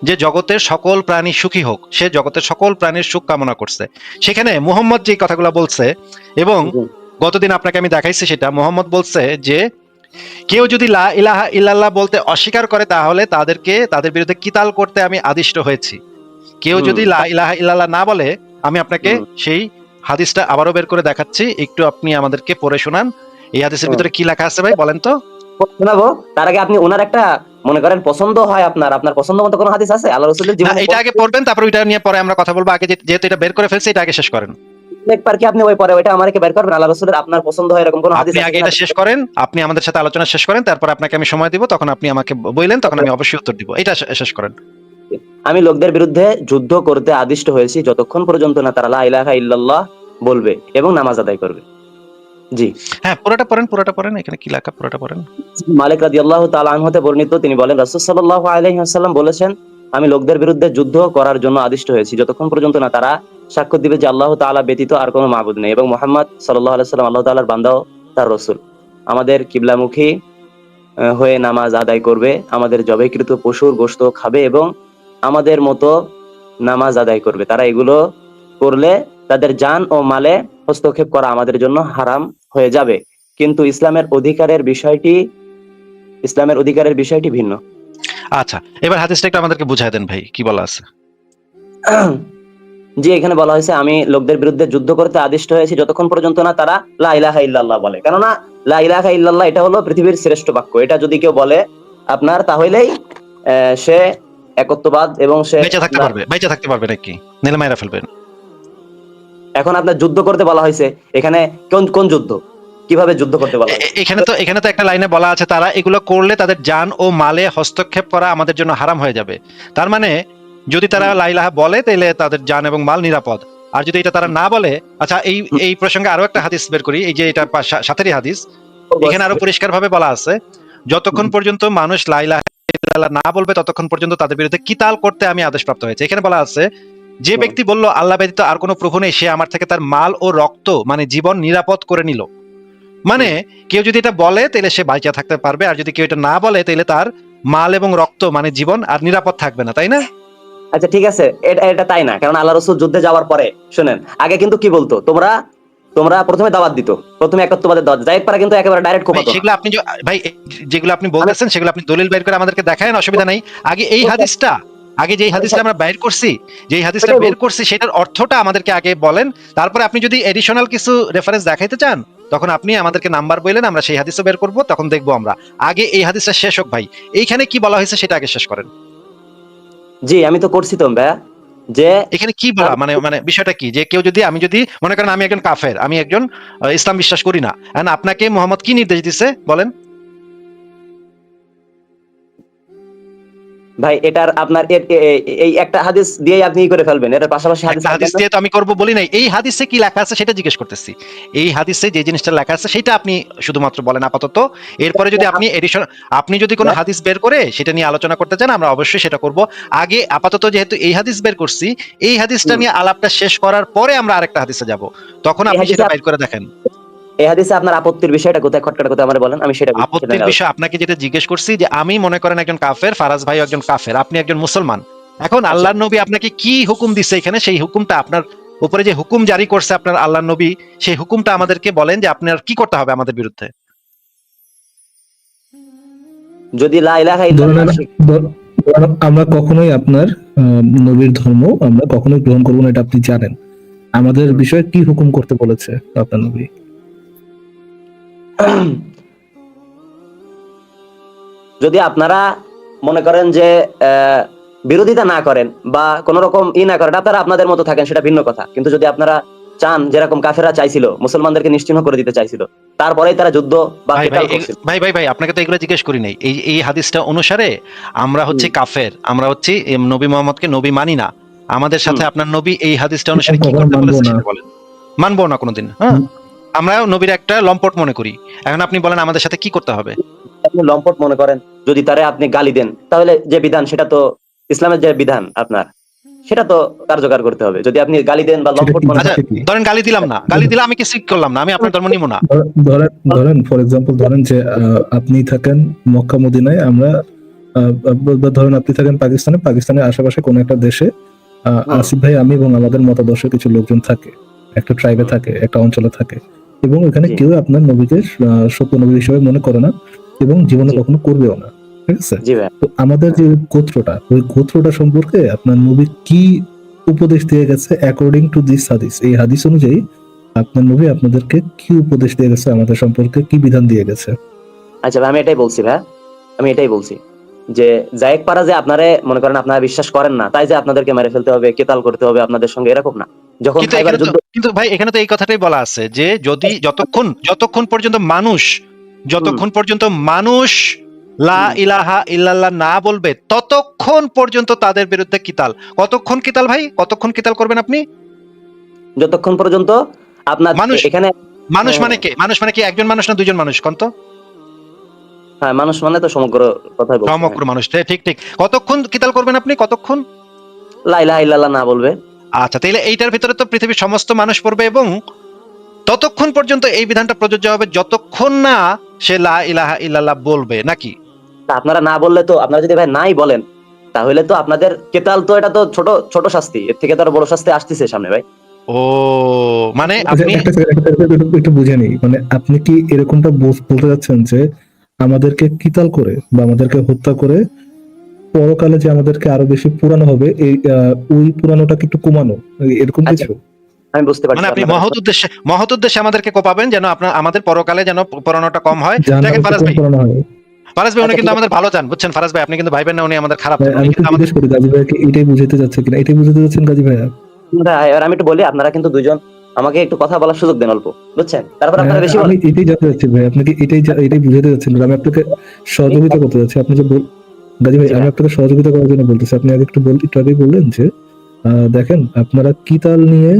যে জগতের সকল প্রাণী সুখী হোক, সে জগতের সকল প্রাণীর সুখ কামনা করছে। সেখানে মুহাম্মদ যে কথাগুলো বলছে, এবং গতদিন আপনাকে আমি দেখাইছি, সেটা মুহাম্মদ বলছে যে কেউ যদি লা ইলাহা ইল্লাল্লাহ বলতে অস্বীকার করে তাহলে তাদের বিরুদ্ধে কিতাল করতে আমি আদিষ্ট হয়েছি। কেউ যদি লা ইলাহা ইল্লাল্লাহ না বলে, আমি আপনাকে সেই হাদিসটা আবারও বের করে দেখাচ্ছি, একটু আপনি আমাদেরকে পড়ে শোনান। এই হাদিসের ভিতরে কি লেখা আছে ভাই বলেন তো?
শোনাবো। তার আগে আপনি ওনার একটা মনে করেন পছন্দ হয়, আপনার পছন্দ মতো কোনো হাদিস আছে আল্লাহ রাসূলের
না,
জীবনে?
এটা আগে পড়বেন, তারপর ওইটা নিয়ে পরে আমরা কথা বলবো। আগে যেহেতু এটা বের করে ফেলছি, এটা আগে শেষ করেন।
একবার কি আপনি ওই পরে ওইটা আমাকে বের করবেন? আল্লাহ রাসূলের আপনার পছন্দ হয় এরকম কোনো হাদিস
আপনি
আছে
আগে
কিনা?
এটা শেষ করেন, আপনি আমাদের সাথে আলোচনা শেষ করেন, তারপর আপনাকে আমি সময় দিব, তখন আপনি আমাকে বললেন, তখন আমি অবশ্যই উত্তর দিব। এটা শেষ করেন।
আমি লোকদের বিরুদ্ধে যুদ্ধ করতে আদিষ্ট হয়েছি যতক্ষণ পর্যন্ত না তারা লা ইলাহা ইল্লাল্লাহ বলবে এবং নামাজ আদায় করবে। জি,
হ্যাঁ, পুরোটা পড়েন, এখানে কি লেখা পুরোটা পড়েন।
মালিক রাদিয়াল্লাহু তাআলা আনহু হতে বর্ণিত, তিনি বলেন রাসূল সাল্লাল্লাহু আলাইহি ওয়াসাল্লাম বলেছেন, আমি লোকদের বিরুদ্ধে যুদ্ধ করার জন্য আদিষ্ট হয়েছি যতক্ষণ পর্যন্ত না তারা সাক্ষ্য দিবে যে আল্লাহ তাআলা ব্যতীত আর কোনো মাবুদ নেই এবং মুহাম্মদ সাল্লাল্লাহু আলাইহি ওয়াসাল্লাম আল্লাহ তাআলার বান্দা ও তার রাসূল। আমাদের কিবলামুখী হয়ে নামাজ আদায় করবে, আমাদের জবাইকৃত পশুর গোশত খাবে এবং আমাদের মতো নামাজ আদায় করবে। তারা এগুলো করলে তাদের জান ও মালে হস্তক্ষেপ করা আমাদের জন্য হারাম হয়ে যাবে। কিন্তু ইসলামের অধিকারের বিষয়টি ভিন্ন।
আচ্ছা, এবার হাদিসটা একটু আমাদেরকে বুঝায় দেন ভাই, কি বলা আছে?
জি, এখানে বলা হয়েছে আমি লোকদের বিরুদ্ধে যুদ্ধ করতে আদিষ্ট হয়েছি যতক্ষণ পর্যন্ত না তারা লা ইলাহা ইল্লাল্লাহ বলে। কেননা লা ইলাহা ইল্লাল্লাহ এটা হলো পৃথিবীর শ্রেষ্ঠ বাক্য। এটা যদি কেউ বলে আপনার, তাহলেই সে একত্ববাদ এবং সে
বেঁচে থাকতে পারবে নাকি নিলে মাইরা ফেলবেন?
এখন আপনার যুদ্ধ করতে বলা হয়েছে, এখানে কোন যুদ্ধ, কিভাবে যুদ্ধ করতে বলা হয়েছে?
এখানে তো একটা লাইনে বলা আছে, তারা এগুলো করলে তাদের জান ও মালে হস্তক্ষেপ করা আমাদের জন্য হারাম হয়ে যাবে। তার মানে যদি তারা লা ইলাহা বলে, তাহলে তাদের জান এবং মাল নিরাপদ। আর যদি এটা তারা না বলে, আচ্ছা, এই প্রসঙ্গে আরো একটা হাদিস বের করি, এই যে এটা সাথেরই হাদিস। এখানে আরো পরিষ্কার ভাবে বলা আছে, যতক্ষণ পর্যন্ত মানুষ লা ইলাহা ইল্লাল্লাহ না বলবে ততক্ষণ পর্যন্ত তাদের বিরুদ্ধে কিতাল করতে আমি আদেশপ্রাপ্ত হয়েছে। এখানে বলা আছে, যে ব্যক্তি বলল আল্লাহ ব্যতীত আর কোনো প্রভু নেই, সে আমার থেকে তার মাল ও রক্ত মানে জীবন নিরাপদ করে নিল। মানে কেউ যদি এটা বলে তাহলে সে বাঁচা থাকতে পারবে, আর যদি কেউ এটা না বলে তাহলে তার মাল এবং রক্ত মানে জীবন আর নিরাপদ থাকবে না, তাই না?
আচ্ছা ঠিক আছে, এটা তাই না, কারণ আল্লাহ রাসূল যুদ্ধে যাওয়ার পরে শুনেন, আগে কিন্তু কি বলতো, তোমরা প্রথমে দাওয়াত দিত, প্রথমে একত্ববাদের দাওয়াত, যাই পারে কিন্তু একেবারে ডাইরেক্ট কোপাতো না।
সেগুলো আপনি ভাই, যেগুলো আপনি বলতেছেন সেগুলো আপনি দলিল বের করে আমাদেরকে দেখায়েন, অসুবিধা নাই। আগে যেই হাদিসটা আমরা বের করছি সেটার অর্থটা আমাদেরকে আগে বলেন। তারপরে আপনি যদি এডিশনাল কিছু রেফারেন্স দেখাইতে চান, তখন আপনি আমাদেরকে নাম্বার বললেন, আমরা সেই হাদিসও বের করব, তখন দেখবো আমরা। আগে এই হাদিসটা শেষ হোক ভাই, এইখানে কি বলা হয়েছে সেটা আগে শেষ করেন।
জি, আমি তো করছি তো ভাইয়া, যে
এখানে কি বলা মানে বিষয়টা কি, যে কেউ যদি, আমি যদি মনে করেন আমি একজন কাফের, আমি একজন ইসলাম বিশ্বাস করি না, and আপনাকে মুহাম্মদ কি নির্দেশ দিছে বলেন?
ভাই এটার আপনার এই একটা হাদিস দিয়ে আপনি করে ফেলবেন, এটার পাশাপাশি
হাদিস দিয়ে তো আমি করব বলি নাই, এই হাদিসে কি লেখা আছে সেটা জিজ্ঞেস করতেছি। এই হাদিসে যে জিনিসটা লেখা আছে সেটা আপনি শুধুমাত্র বলেন আপাতত। এরপরে যদি আপনি যদি কোনো হাদিস বের করে সেটা নিয়ে আলোচনা করতে চান, আমরা অবশ্যই সেটা করব। আগে আপাতত যেহেতু এই হাদিস বের করছি, এই হাদিসটা নিয়ে আলাপটা শেষ করার পরে আমরা আরেকটা হাদিসে যাব, তখন আপনি সেটা বের করে দেখেন।
এই হাদিসে আপনার আপত্তির বিষয়টা কোথায়, খটকাটা কোথায় আমারে বলেন, আমি সেটা
আপত্তির বিষয় আপনাকে যেটা জিজ্ঞেস করছি, যে আমি মনে করেন একজন কাফের, ফারাজ ভাই একজন কাফের, আপনি একজন মুসলমান। এখন আল্লাহর নবী আপনাকে কি হুকুম দিচ্ছে এখানে, সেই হুকুমটা আপনার উপরে যে হুকুম জারি করছে আপনার আল্লাহর নবী, সেই হুকুমটা আমাদেরকে বলেন যে আপনার কি করতে হবে আমাদের বিরুদ্ধে।
যদি লা ইলাহা ইল্লাল্লাহ
আমরা কখনোই আপনার নবীর ধর্ম আমরা কখনোই গ্রহণ করবো না, এটা আপনি জানেন। আমাদের বিষয়ে কি হুকুম করতে বলেছে আপনার নবী?
যদি আপনারা মনে করেন যে বিরোধিতা না করেন বা কোন রকম না করেন, আপনারা আপনাদের মতো থাকেন, সেটা ভিন্ন কথা। কিন্তু যদি আপনারা চান, যেরকম কাফেররা চাইছিল, মুসলমানদেরকে নিশ্চিহ্ন করে দিতে চাইছিল, তারপরেই তারা যুদ্ধ বা
ভাই আপনাকে তো এগুলো জিজ্ঞেস করি নাই। এই হাদিসটা অনুসারে আমরা হচ্ছে কাফের, আমরা হচ্ছে নবী মুহাম্মদকে নবী মানি না। আমাদের সাথে আপনার নবী এই হাদিসটা অনুসারে কি করতে বলেছে সেটা বলেন। মানবো না কোনোদিন, হ্যাঁ, আমরা নবীর একটা লম্পট মনে করি। এখন আপনি বলেন আমাদের সাথে কি করতে হবে।
আপনি লম্পট মনে করেন, যদি তারে আপনি গালি দেন, তাহলে যে বিধান, সেটা তো ইসলামের যে বিধান আপনার, সেটা তো কার্যকর করতে হবে। যদি আপনি গালি দেন বা লম্পট মনে করেন,
ধরেন গালি দিলাম না, গালি দিলে আমি কিছু করলাম না, আমি আপনার ধর্ম নিব না।
ধরেন ফর এক্সাম্পল, ধরেন যে আপনি থাকেন মক্কা মদিনায়, আমরা ধরেন আপনি থাকেন পাকিস্তানের আশেপাশে কোন একটা দেশে, আসিফ ভাই, আমি এবং আমাদের মতাদর্শের কিছু লোকজন থাকে, একটা ট্রাইবে থাকে, একটা অঞ্চলে থাকে, এবং এখানে কেউ আপনার নবীকে সত্য নবী হিসেবে মনে করে না এবং জীবনে কখনো করবেও না। ঠিক আছে?
জি ভাই।
তো আমাদের যে গোত্রটা, ওই গোত্রটা সম্পর্কে আপনার নবী কি উপদেশ দিয়ে গেছে অ্যাকর্ডিং টু দিস হাদিস, এই হাদিস অনুযায়ী আপনার নবী আপনাদেরকে কি উপদেশ দিয়ে গেছে, আমাদের সম্পর্কে কি বিধান দিয়ে গেছে?
আচ্ছা ভাই, আমি এটাই বলছি ভাই, আমি এটাই বলছি যে জায়েক পারা যে আপনারে মনে করেন আপনারা বিশ্বাস করেন না তাই যে আপনাদেরকে মেরে ফেলতে হবে, কেতাল করতে হবে আপনাদের সঙ্গে, এরকম না। যখন
কিন্তু
খাইবার
এখানে তো
যুদ্ধ,
কিন্তু ভাই এখানে তো এই কথাটাই বলা আছে যে যদি যতক্ষণ পর্যন্ত মানুষ লা
হুম।
ইলাহা ইল্লাল্লাহ না বলবে ততক্ষণ পর্যন্ত তাদের বিরুদ্ধে কিতাল। কতক্ষণ কিতাল ভাই? কতক্ষণ কিতাল করবেন আপনি?
যতক্ষণ পর্যন্ত আপনার
মানুষ
এখানে
মানুষ মানে কে? মানুষ মানে কি একজন মানুষ না দুইজন মানুষ কোন তো?
হ্যাঁ, মানুষ মানে তো সমগ্র কথাই বলছি।
সমগ্র মানুষ, ঠিক ঠিক। কতক্ষণ কিতাল করবেন আপনি? কতক্ষণ?
লা ইলাহা ইল্লাল্লাহ না বলবে।
আচ্ছা, তাহলে এইটার ভিতরে তো পৃথিবীর সমস্ত মানুষ পড়বে এবং ততক্ষণ পর্যন্ত এই বিধানটা প্রযোজ্য হবে যতক্ষণ না সে লা ইলাহা ইল্লাল্লাহ বলবে, নাকি?
তা আপনারা না বললে তো, আপনারা যদি ভাই নাই বলেন তাহলে তো আপনাদের কেতাল, তো এটা তো ছোট ছোট শাস্তি, এর থেকে তো আরো বড় শাস্তি আসতেছে সামনে ভাই।
ও মানে
আচ্ছা,
আপনি
একটু বুঝে নিই, মানে আপনি কি এরকমটা বলতে যাচ্ছেন যে আমাদেরকে কিতাল করে বা আমাদেরকে হত্যা করে পরকালে যে আমাদেরকে আরো বেশি পুরানো হবে, এই ওই পুরানোটাকে একটু কমানো, এরকম
আচ্ছা,
কিছু?
আমি বুঝতে পারছি
মানে আপনি
আপনাদের।
মহৎ উদ্দেশ্যে আমাদেরকে কোপাবেন যেন আমাদের পরকালে যেন পুরানোটা কম হয়। দেখেন
জাহান্নামে
ফারাজ
কম
ভাই,
পুরানো হয়।
উনি
আচ্ছা
কিন্তু
ঠিক আছে।
আমাদের ভালো চান, বুঝছেন ফারাজ ভাই? আপনি কিন্তু ভাইবেন না উনি আমাদের খারাপ
ভাই,
চান, উনি
আমি একটু
কিন্তু আমাদের
জিজ্ঞেস করি গাজী ভাইকে এটাই বুঝাতে যাচ্ছে কিনা, এটাই বুঝাতে যাচ্ছেন গাজী ভাইয়া?
ভাই, এবার আমি একটু বলি, আপনারা কিন্তু দুইজন আমাকে একটু কথা বলার সুযোগ দেন অল্প, বুঝছেন? তারপর আপনারা বেশি
আমি
বলেন।
এটাই জানতে চাচ্ছি ভাই, আপনাকে এটাই বুঝাতে যাচ্ছেন, আমি আপনাকে সহযোগিতা করতে যাচ্ছি। আপনি যে গাজী ভাই,
জি
আমি
ভাই।
আপনাকে সহযোগিতা করার জন্য বলতেছি। আপনি আগে একটু আগেই বললেন যে দেখেন আপনারা কিতাল নিয়ে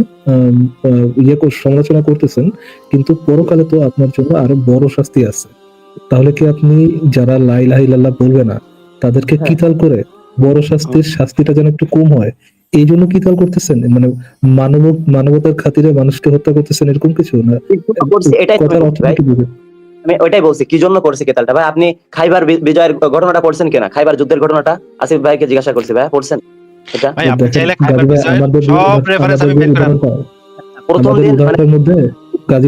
সমালোচনা করতেছেন, কিন্তু পরকালে তো আপনার জন্য আরো বড় শাস্তি আছে। তাহলে কি আপনি যারা লা ইলাহা ইল্লাল্লাহ বলবে না তাদেরকে
হ্যাঁ।
কিতাল করে বড় শাস্তিটা যেন একটু কম হয় এই জন্য কিতাল করতেছেন? মানে মানবতার খাতিরে মানুষকে হত্যা করতেছেন, এরকম কিছু না?
এই জন্য করছি, এটাই তো আমি
কথার
বলছি
অর্থটা
ভাই।
একটু বুঝুন।
আমি ওইটাই বলছি কি জন্য করছি কেতালটা ভাই। আপনি খাইবার বিজয়ের ঘটনাটা পড়ছেন কিনা? খাইবার যুদ্ধের ঘটনাটা আসিফ ভাইকে জিজ্ঞাসা করছি ভাই, পড়ছেন এটা?
ভাই
তো
আপনি
দেখেন
চাইলে খাইবার
গাজী ভাই,
বিজয়ের
আমাদের
সব রেফারেন্স
আমাদের
আমি
যে
বের করে আনবো।
উদাহরণটা,
প্রথম
আমাদের
দিন মানে
উদাহরণটার মধ্যে
আমি
গাজী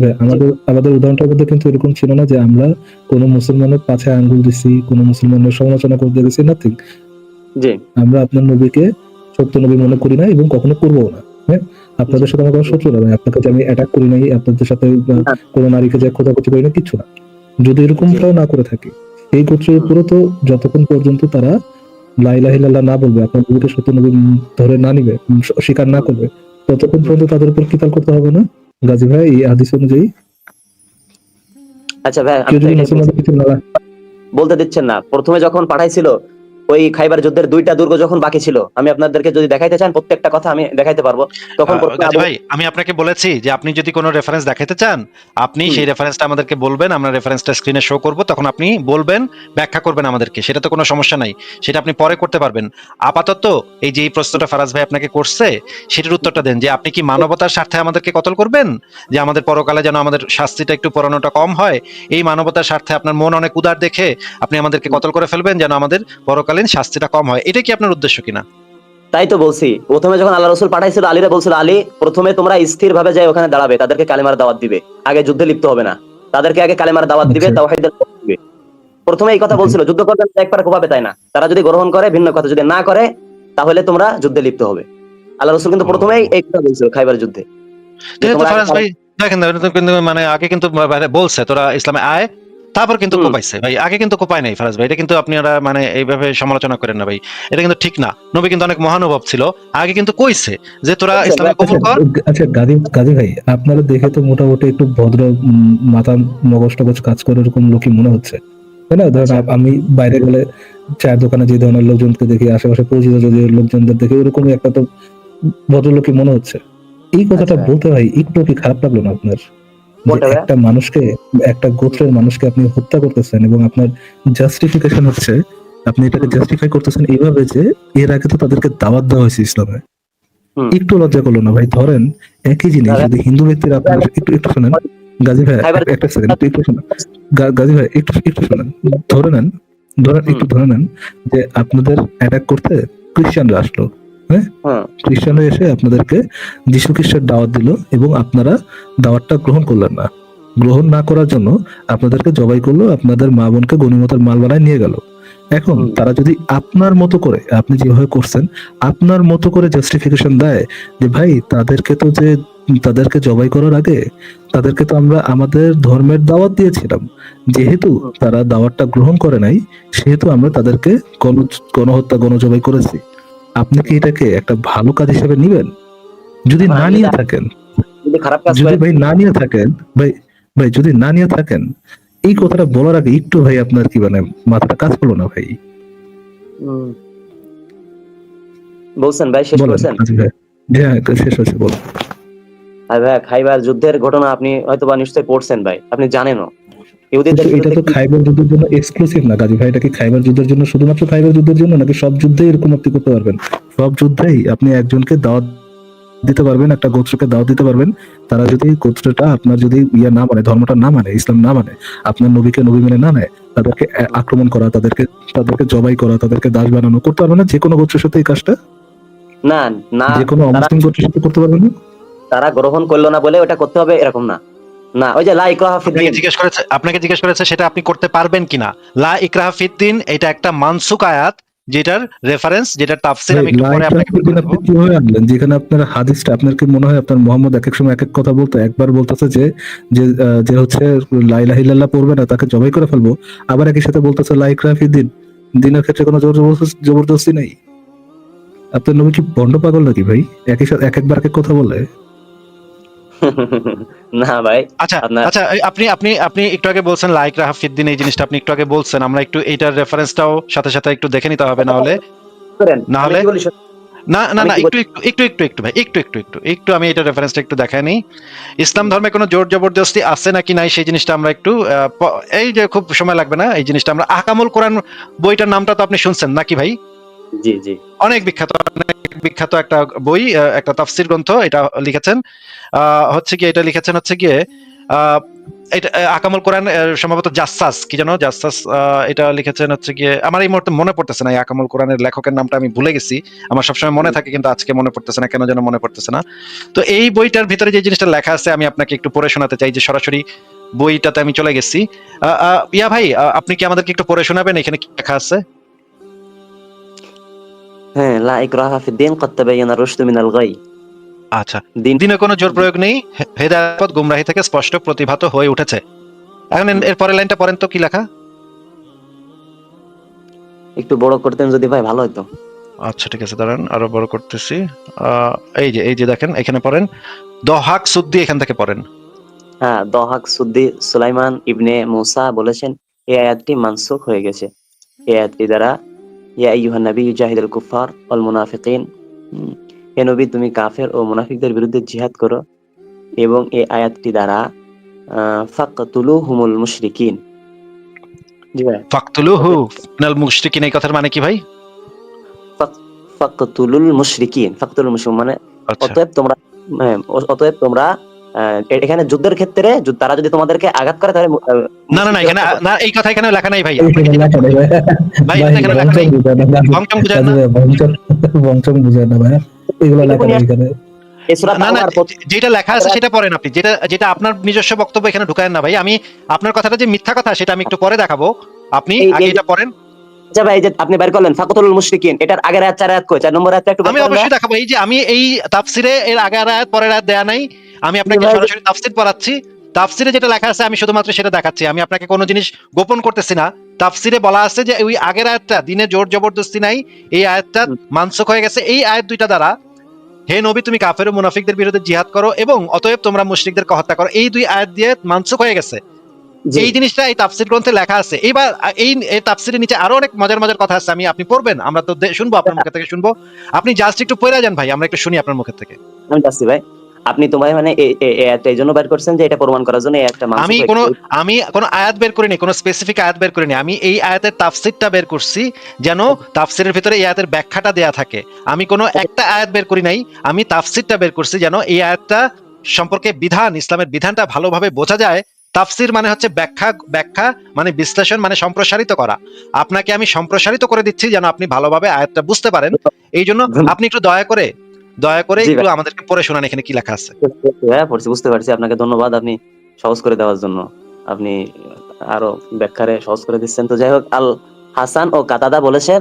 ভাই,
জি,
আমাদের উদাহরণটার মধ্যে কিন্তু এরকম ছিল না যে আমরা কোনো মুসলমানের পাছে আঙ্গুল দিছি, কোনো মুসলমানের সমালোচনা করতে গেছি, নাথিং।
জি,
আমরা আপনার নবীকে সত্য নবী মনে করি না এবং কখনো করবো না। হ্যাঁ,
জি।
আপনাদের সাথে আমার কোনো শত্রুতা নাই, আপনাকে যে আমি অ্যাটাক করি নাই, আপনাদের সাথে
না,
কোনো নারীকে যে খোঁজাখুঁজি করি না, কিচ্ছু না। যদি
জি।
এরকমটাও না করে থাকি, এই গোত্রের উপরে তো যতক্ষণ পর্যন্ত তারা লা ইলাহা ইল্লাল্লাহ না বলবে, আপনার নবীকে সত্য নবী ধরে না নিবে, স্বীকার না করবে, ততক্ষণ পর্যন্ত তাদের উপর কিতাল করতে হবে না গাজী ভাই, এই হাদিস অনুযায়ী?
আচ্ছা ভাই, আমি
কেউ
তো
যদি
এটাই বলছি,
মুসলমানদের কিছু না
বলতে দিচ্ছেন না। প্রথমে যখন পাঠাইছিল ওই খাইবার যুদ্ধের 2টা দুর্গ যখন বাকি ছিল, আমি আপনাদেরকে যদি দেখাইতে চান প্রত্যেকটা কথা আমি দেখাইতে পারবো। তখন প্রথমে
গাজী ভাই আমি আপনাকে বলেছি যে আপনি যদি কোনো রেফারেন্স দেখাতে চান আপনি
হুম,
সেই রেফারেন্সটা আমাদেরকে বলবেন, আমরা রেফারেন্সটা স্ক্রিনে শো করব, তখন আপনি বলবেন, ব্যাখ্যা করবেন আমাদেরকে, সেটা তো কোনো সমস্যা নাই, সেটা আপনি পরে করতে পারবেন। আপাতত এই যে এই প্রশ্নটা ফারাজ ভাই আপনাকে করছে সেটার উত্তরটা দেন যে আপনি কি মানবতার স্বার্থে আমাদেরকে কতল করবেন, যে আমাদের পরকালে যেন আমাদের শাস্তিটা একটু পড়ানোটা কম হয়, এই মানবতার স্বার্থে আপনার মন অনেক উদার দেখে আপনি আমাদেরকে কতল করে ফেলবেন যেন আমাদের পরকালীন শাস্তিটা কম হয়, এটা কি আপনার উদ্দেশ্য কিনা?
তাই তো বলছি। প্রথমে যখন আল্লাহ রাসূল পাঠাইছিল, আলীরা বলছিল, আলী প্রথমে তোমরা স্থির ভাবে যাই ওখানে দাঁড়াবে, তাদেরকে কালেমার দাওয়াত দিবে, আগে যুদ্ধে লিপ্ত হবে না, তাদেরকে আগে কালেমার দাওয়াত দিবে,
আচ্ছা,
তাওহীদের দাওয়াত দিবে। প্রথমে এই কথা
ওকে।
বলছিল, যুদ্ধ করবে না একবার কোপাবে তাই না, তারা যদি গ্রহণ করে ভিন্ন কথা, যদি না করে তাহলে তোমরা যুদ্ধে লিপ্ত হবে। আল্লাহ রাসূল কিন্তু প্রথমেই এই কথা বলছিল খাইবার যুদ্ধে, যে
তাহলে তো
তোমরা আগে
ফারাজ ভাই দেখেন না, এটা তো কিন্তু মানে আগে কিন্তু বলছে তোরা ইসলামে আয়, তারপর কিন্তু
হুম,
কোপাইছে ভাই, আগে কিন্তু কোপায় নাই ফারাজ ভাই, এটা কিন্তু আপনারা মানে এইভাবে সমালোচনা করেন না ভাই, এটা কিন্তু ঠিক না। নবী কিন্তু অনেক মহানুভব ছিল, আগে কিন্তু কইছে যে তোরা ইসলামে
আচ্ছা,
কবুল কর।
আচ্ছা গাজী ভাই, আপনারা দেখে তো মোটামুটি একটু ভদ্র, মাথা মগজ টগজ কাজ করে এরকম লোকই মনে হচ্ছে, তাই না? ধরেন
আচ্ছা,
আমি বাইরে গেলে চায়ের দোকানে যে ধরনের লোকজনকে দেখি, আশেপাশে পরিচিত যদি লোকজনদের দেখি, ওরকমই একটা তো ভদ্রলোকই মনে হচ্ছে। এই কথাটা
আচ্ছা
বলতে ভাই একটু কি খারাপ লাগলো না আপনার? যে
কোনটা ভাই?
একটা মানুষকে, একটা গোত্রের মানুষকে আপনি হত্যা করতেছেন এবং আপনার জাস্টিফিকেশন হচ্ছে, আপনি এটাকে
হুম,
জাস্টিফাই করতেছেন এইভাবে যে এর আগে তো তাদেরকে দাওয়াত দেওয়া হয়েছে ইসলামে।
হুম।
একটু লজ্জা করলো না ভাই? ধরেন একই জিনিস
তাহলে
যদি হিন্দু ব্যক্তিরা আপনার, একটু শোনেন গাজী ভাই,
খাইবার
একটা সেকেন্ড, একটু শোনেন গাজী ভাই, একটু শোনেন। ধরে নেন,
হুম,
একটু ধরে নেন যে আপনাদের অ্যাটাক করতে খ্রিস্টানরা আসলো, হ্যাঁ?
হুম,
খ্রিস্টানরা এসে আপনাদেরকে যীশু খ্রিস্টের দাওয়াত দিল এবং আপনারা দাওয়াতটা গ্রহণ করলেন না। গ্রহণ না করার জন্য আপনাদেরকে জবাই করলো, আপনাদের মা বোনকে গনিমতের মাল বানায় নিয়ে গেল। এখন তারা যদি আপনার মতো করে, আপনি যেভাবে করছেন, আপনার মতো করে জাস্টিফিকেশন দেয় যে ভাই তাদেরকে জবাই করার আগে তাদেরকে তো আমরা আমাদের ধর্মের দাওয়াত দিয়েছিলাম, যেহেতু তারা দাওয়াতটা গ্রহণ করে নাই সেহেতু আমরা তাদেরকে গণহত্যা গণজবাই করেছি। আপনি কি এটাকে একটা ভালো কাজ হিসেবে নিবেন? যদি
ভাই,
না নিয়ে
এটা
থাকেন,
যদি খারাপ কাজ
যদি
করে,
ভাই না নিয়ে থাকেন, ভাই ভাই যদি না নিয়ে থাকেন, এই কথাটা বলার আগে একটু ভাই আপনার কি মানে মাথাটা কাজ করলো না ভাই?
হুম, বলছেন ভাই, শেষ
বলেন
করছেন।
আজি ভাই। হ্যাঁ, এটা শেষ হয়েছে, বলেন।
আর ভাই, খাইবার যুদ্ধের ঘটনা আপনি হয়তো বা নিশ্চয়ই পড়ছেন ভাই, আপনি জানেনও ইহুদিদের
কিন্তু এটা
বিরুদ্ধে
তো
কি।
খাইবার যুদ্ধের জন্য এক্সক্লুসিভ না গাজী ভাই, এটা কি খাইবার যুদ্ধের জন্য, শুধুমাত্র খাইবার যুদ্ধের জন্য নাকি সব যুদ্ধেই এরকম আপনি করতে পারবেন? সব যুদ্ধেই আপনি একজনকে দাওয়াত দিতে পারবেন, একটা গোত্রকে দাওয়াত দিতে পারবেন, তারা যদি গোত্রটা আপনার যদি না মানে, ধর্মটা না মানে, ইসলাম না মানে, আপনার নবীকে নবী মেনে না নেয়, তাদেরকে আক্রমণ করা, তাদেরকে তাদেরকে জবাই করা, তাদেরকে দাস বানানো করতে পারবেন না যে কোনো গোত্রের সাথে এই কাজটা?
না, না,
যে কোনো
তারা
অমুসলিম গোত্রের সাথে করতে পারবেন না?
তারা গ্রহণ করলো না বলে ওটা করতে হবে এরকম না। না, ওই যে লা ইকরাহা ফিদ
আপনাকে
দ্বীন।
জিজ্ঞেস করেছে সেটা আপনি করতে পারবেন কিনা। লা ইকরাহা ফিদ্দিন এটা একটা মানসুক আয়াত, যেটার রেফারেন্স, যেটা তাফসীর
ভাই
আমি একটু পরে আপনাকে
লাইফ দিন
বলে
আপনি
দেবো।
কিভাবে আনলেন, যেখানে আপনার হাদিসটা, আপনার কি মনে হয় আপনার মোহাম্মদ এক এক সময় এক এক কথা বলতো? একবার বলতেছে যে যে যে হচ্ছে লা ইলাহা ইল্লাল্লাহ পড়বে না তাকে জবাই করে ফেলবো, আবার একই সাথে বলতেছে লা ইকরাহা ফিদ্দিন, দিনের ক্ষেত্রে কোনো জবরদস্তি নেই। আপনার নবী কি ভন্ড পাগল নাকি ভাই? একই সাথে এক একবার এক এক কথা বলে?
না ভাই,
আচ্ছা
আপনার
আচ্ছা, আপনি আপনি আপনি একটু আগে বলছেন লাইক রাহাফিদ্দিন, এই জিনিসটা আপনি একটু আগে বলছেন, আমরা একটু এইটার রেফারেন্সটাও সাথে সাথে একটু দেখে নিতে হবে, না হলে
করেন,
না
আমি
হলে
কি বলি শোনেন,
না না
আমি
না
কি
একটু
বলি।
একটু একটু একটু একটু ভাই, একটু আমি এটা রেফারেন্সটা একটু দেখাই নিই। ইসলাম ধর্মে কোনো জোর জবরদস্তি আছে নাকি নাই সেই জিনিসটা আমরা একটু এই যে খুব সময় লাগবে না, এই জিনিসটা আমরা আহকামুল কোরআন বইটার নামটা তো আপনি শুনছেন নাকি ভাই?
জি, জি।
অনেক বিখ্যাত একটা বই, একটা তাফসীর গ্রন্থ, এটা লিখেছেন হচ্ছে কি, এটা লিখেছেন হচ্ছে গিয়ে আহ, এটা আকামুল কোরআন, সম্ভবত জাসাস কি যেন, জাসাস, এটা লিখেছেন হচ্ছে গিয়ে, আমার এই মুহূর্তে মনে পড়তেছে না এই আকামুল কোরআনের লেখকের নামটা, আমি ভুলে গেছি। আমার সবসময় মনে থাকে কিন্তু আজকে মনে পড়তেছে না, কেন যেন মনে পড়তেছে না। তো এই বইটার ভিতরে যে জিনিসটা লেখা আছে আমি আপনাকে একটু পড়ে শোনাতে চাই, যে সরাসরি বইটাতে আমি চলে গেছি। ইয়া ভাই, আপনি কি আমাদেরকে একটু পড়ে শোনাবেন এখানে কি লেখা আছে?
হ্যাঁ, লা ইকরাহা ফিদ দ্বীন ক্বাদ তাবায়্যানা আর-রুশদু মিনাল গাই।
আচ্ছা,
দিন
দিনে কোনো জোর প্রয়োগ নেই, হেদায়েত পথ গুমরাহি থেকে স্পষ্ট প্রতিভাত হয়ে উঠেছে। এখন এর পরের লাইনটা পড়েন তো কি লেখা।
একটু বড় করতেন যদি ভাই ভালো হতো।
আচ্ছা ঠিক আছে, দাঁড়ান আরো বড় করতেছি। এই যে দেখেন এখানে পড়েন, দহাক সুদ্দি, এখান থেকে পড়েন।
হ্যাঁ, দহাক সুদ্দি সুলাইমান ইবনে মুসা বলেছেন এই আয়াতটি মানসুখ হয়ে গেছে। এই আয়াতটি দ্বারা ইয়া আইয়ুহান নাবিয়্যু জাহিদুল কুফার ওয়াল মুনাফিকিন, হে নবী তুমি কাফের ও মুনাফিকদের বিরুদ্ধে জিহাদ করো, এবং এই আয়াতটি দ্বারা ফাকতুলুহুমুল মুশরিকিন। জি ভাই,
ফাকতুলুহু মিনাল মুশরিকিন, এই কথার মানে কি ভাই?
ফাকতুলুল মুশরিকিন, ফাকতুলুল মুশরিকিন মানে
আচ্ছা,
অতএব তোমরা, অতএব তোমরা এখানে যুদ্ধের ক্ষেত্রে তারা যদি তোমাদেরকে আঘাত করে তাহলে
না না না,
মুশরিকদের
এখানে
হত্যা করো।
না, এই কথা এখানে লেখা নাই ভাই,
এইখানে
আপনাকে
লেখা নেই ভাই।
ভাই
ভাই
এটা এখানে লেখা নাই,
বংচং বুঝায় না,
বংচং বুঝায় না।
বংচং বুঝায় না ভাই, এগুলো
এটুকু
লেখা
নিয়ে
নেই এখানে।
এই সূরা
না না,
তাওবার
যেটা লেখা আছে সেটা পড়েন আপনি, যেটা যেটা আপনার নিজস্ব বক্তব্য এখানে ঢুকায়েন না ভাই। আমি আপনার কথাটা যে মিথ্যা কথা সেটা আমি একটু পরে দেখাবো, আপনি আগে এটা পড়েন।
আচ্ছা ভাই, এই যে আপনি বের করলেন ফাকতুলুল মুশরিকিন, এটার আগের আয়াত 4 আয়াত কই? 4 নম্বর আয়াতটা একটু বের
আমি
করেন ভাই।
অবশ্যই দেখাবো, এই যে আমি এই তাফসিরে এর আগের আয়াত পরের আয়াত দেয়া নাই, আমি
জি
আপনাকে
ভাই,
সরাসরি তাফসির পড়াচ্ছি। তাফসিরে যেটা লেখা আছে আমি শুধুমাত্র সেটা দেখাচ্ছি, আমি আপনাকে কোনো জিনিস গোপন করতেছি না। তাফসিরে বলা আছে যে ওই আগের আয়াতটা, দিনে জোর জবরদস্তি নাই, এই আয়াতটা মানসুখ হয়ে গেছে এই আয়াত দুইটা দ্বারা। হে নবী তুমি কাফের ও মুনাফিকদের বিরুদ্ধে জিহাদ করো এবং অতএব তোমরা মুশরিকদেরকে হত্যা করো, এই দুই আয়াত দিয়ে মানসুখ হয়ে গেছে।
জি।
এই জিনিসটা এই তাফসির গ্রন্থে লেখা আছে। এবার এই তাফসিরের নিচে আরো অনেক মজার মজার কথা আছে, আপনি পড়বেন, আমরা তো শুনবো, আপনার মুখ থেকে শুনবো। আপনি জাস্ট একটু পড়ে যান ভাই, আমরা একটু শুনি আপনার মুখ থেকে।
আমি যাচ্ছি ভাই। আপনি তোমায় মানে এই আয়াতটা এই জন্য বের করছেন যে এটা প্রমাণ করার জন্য এই আয়াতটা মানসুখ
আমি
হয়ে
কোনো
গেছে।
আমি কোনো আয়াত বের করিনি, কোনো স্পেসিফিক আয়াত বের করিনি, আমি এই আয়াতের তাফসিরটা বের করছি, যেন তাফসিরের ভিতরে এই আয়াতের ব্যাখ্যাটা দেয়া থাকে। আমি কোনো একটা আয়াত বের করি নাই, আমি তাফসিরটা বের করছি যেন এই আয়াতটা সম্পর্কে বিধান, ইসলামের বিধানটা ভালোভাবে বোঝা যায়। তাফসির মানে হচ্ছে ব্যাখ্যা, ব্যাখ্যা মানে বিশ্লেষণ, মানে সম্প্রসারিত করা। আপনাকে আমি সম্প্রসারিত করে দিচ্ছি যেন আপনি ভালোভাবে আয়াতটা বুঝতে পারেন। এই জন্য আপনি একটু দয়া করে
জি
একটু
ভাই,
আমাদেরকে পড়ে শোনান এখানে কি লেখা আছে।
হ্যাঁ পড়ছি, বুঝতে পারছি। আপনাকে ধন্যবাদ। আপনি সহজ করে দেওয়ার জন্য আপনি আরো ব্যাখ্যারে সহজ করে দিচ্ছেন। তো যাই হোক, আল হাসান ও কাতাদা বলেছেন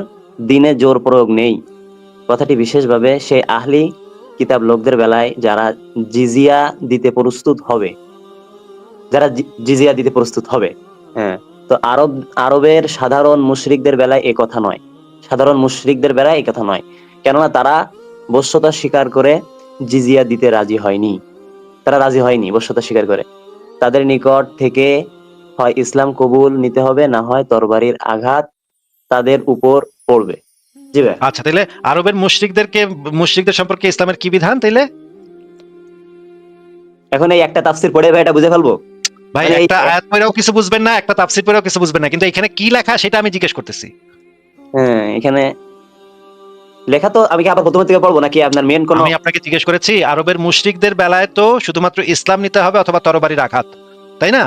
দিনে জোর প্রয়োগ নেই। কথাটি বিশেষভাবে সেই আহলি কিতাব লোকদের বেলায় যারা জিজিয়া দিতে প্রস্তুত হবে, যারা জিজিয়া দিতে প্রস্তুত হবে। হ্যাঁ, তো আরবের সাধারণ মুশরিকদের বেলায় এ কথা নয়, সাধারণ মুশরিকদের বেলায় এই কথা নয়, কেননা তারা বশ্যতা স্বীকার করে জিজিয়া দিতে রাজি হয়নি। তারা রাজি হয়নি বশ্যতা স্বীকার করে। তাদের নিকট থেকে হয় ইসলাম কবুল নিতে হবে, না হয় তরবারির আঘাত তাদের উপর পড়বে। জি ভাই।
আচ্ছা, তাহলে আরবের মুশরিকদের সম্পর্কে ইসলামের কি বিধান তাইলে?
এখন এই একটা তাফসির পড়ে ভাই এটা বুঝে ফেলবো?
ভাই
মানে এই
একটা আয়াত পড়েও কিছু বুঝবেন না, একটা তাফসীর পড়েও কিছু বুঝবেন না, কিন্তু এখানে কি লেখা সেটা আমি জিজ্ঞেস করতেছি।
হ্যাঁ, এখানে লেখা তো আমি কি আবার প্রথম থেকে পড়বো নাকি আপনার মেন কোন?
আমি আপনাকে জিজ্ঞেস করেছি আরবের মুশরিকদের বেলায় তো শুধুমাত্র ইসলাম নিতে হবে অথবা তরবারির আঘাত, তাই না?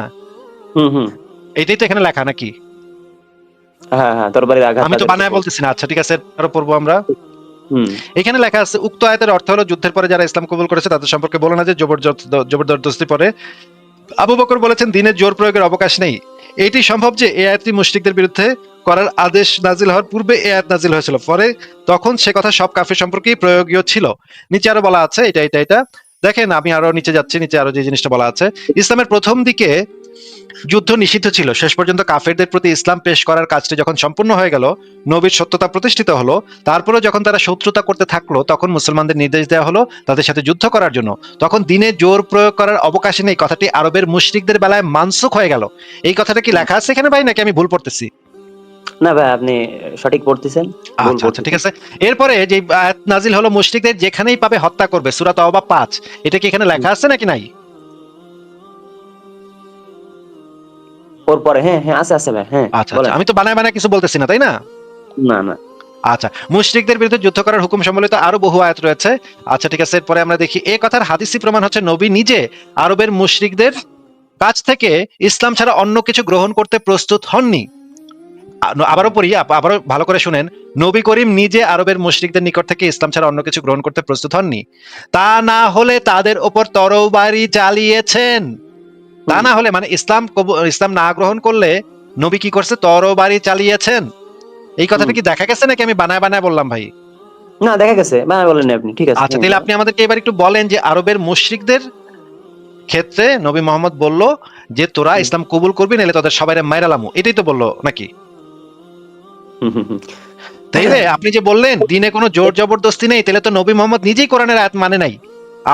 হুম।
এইটাই তো এখানে লেখা নাকি?
হ্যাঁ হ্যাঁ, তরবারির আঘাত
আমি তো
তাদের
বানায়
উপর।
বলতেছি না। আচ্ছা ঠিক আছে, আরো পড়বো আমরা।
হুম
এখানে লেখা আছে উক্ত আয়াতের অর্থ হলো যুদ্ধের পরে যারা ইসলাম কবুল করেছে তাদের সম্পর্কে বলে না যে জবরদস্তি পরে। আবু বকর বলেছেন দিনের জোর প্রয়োগের অবকাশ নেই। এটি সম্ভব যে এই আয়াতটি মুশরিকদের বিরুদ্ধে করার আদেশ নাজিল হওয়ার পূর্বে এই আয়াত নাজিল হয়েছিল, পরে তখন সে কথা সব কাফির সম্পর্কেই প্রয়োগীয় ছিল। নিচে আরো বলা আছে এটা দেখেন, আমি আরো নিচে যাচ্ছি, নিচে আরো যে জিনিসটা বলা আছে, ইসলামের প্রথম দিকে যুদ্ধ নিষিদ্ধ ছিল। শেষ পর্যন্ত কাফেরদের প্রতি ইসলাম পেশ করার কাজটি যখন সম্পূর্ণ হয়ে গেল, নবীর সত্যতা প্রতিষ্ঠিত হলো, তারপরে যখন তারা শত্রুতা করতে থাকলো তখন মুসলমানদের নির্দেশ দেওয়া হলো তাদের সাথে যুদ্ধ করার জন্য। তখন দিনে জোর প্রয়োগ করার অবকাশ নেই কথাটি আরবের মুশরিকদের বেলায় মানসুখ হয়ে গেল। এই কথাটা কি লেখা আছে এখানে ভাই, নাকি আমি ভুল পড়তেছি?
না ভাই, আপনি সঠিক পড়তেছেন। ভুল
আচ্ছা আচ্ছা ঠিক আছে। এরপরে যে আয়াত নাজিল হলো মুশরিকদের যেখানেই পাবে হত্যা করবে, সূরা তাওবা 5, এটা কি এখানে লেখা আছে নাকি নাই?
ওর পরে হ্যাঁ হ্যাঁ আছে ভাই, হ্যাঁ
আচ্ছা
বলেন।
আচ্ছা, আমি তো বানায় বানায় কিছু বলতেছি না, তাই না?
না।
আচ্ছা, মুশরিকদের বিরুদ্ধে যুদ্ধ করার হুকুম সম্বলিত আরো বহু আয়াত রয়েছে। আচ্ছা ঠিক আছে, এরপরে আমরা দেখি এই কথার হাদিসি প্রমাণ হচ্ছে নবী নিজে আরবের মুশরিকদের কাছ থেকে ইসলাম ছাড়া অন্য কিছু গ্রহণ করতে প্রস্তুত হননি। আবারও পড়ি, আবারও ভালো করে শুনেন। নবী করিম নিজে আরবের মুশরিকদের নিকট থেকে ইসলাম ছাড়া অন্য কিছু গ্রহণ করতে প্রস্তুত হননি। তা না হলে তাদের ওপর তরবারি চালিয়েছেন। তা না হলে মানে ইসলাম না গ্রহণ করলে নবী কি করছে? তরবারি চালিয়েছেন। এই কথাটা কি দেখা গেছে নাকি আমি বানায় বানায় বললাম ভাই?
না, দেখা গেছে, মানে বলেন আপনি, ঠিক আছে।
আচ্ছা, তাহলে আপনি আমাদেরকে এবার একটু বলেন যে আরবের মুশরিকদের ক্ষেত্রে নবী মোহাম্মদ বলল যে তোরা ইসলাম কবুল করবি, নাহলে তোদের সবাইরে মাইরালামু, এটাই তো বললো নাকি?
হুম।
তাইলে আপনি যে বললেন দিনে কোনো জোর জবরদস্তি নেই, তাহলে তো নবী মোহাম্মদ নিজেই কোরআনের আয়াত মানে নাই।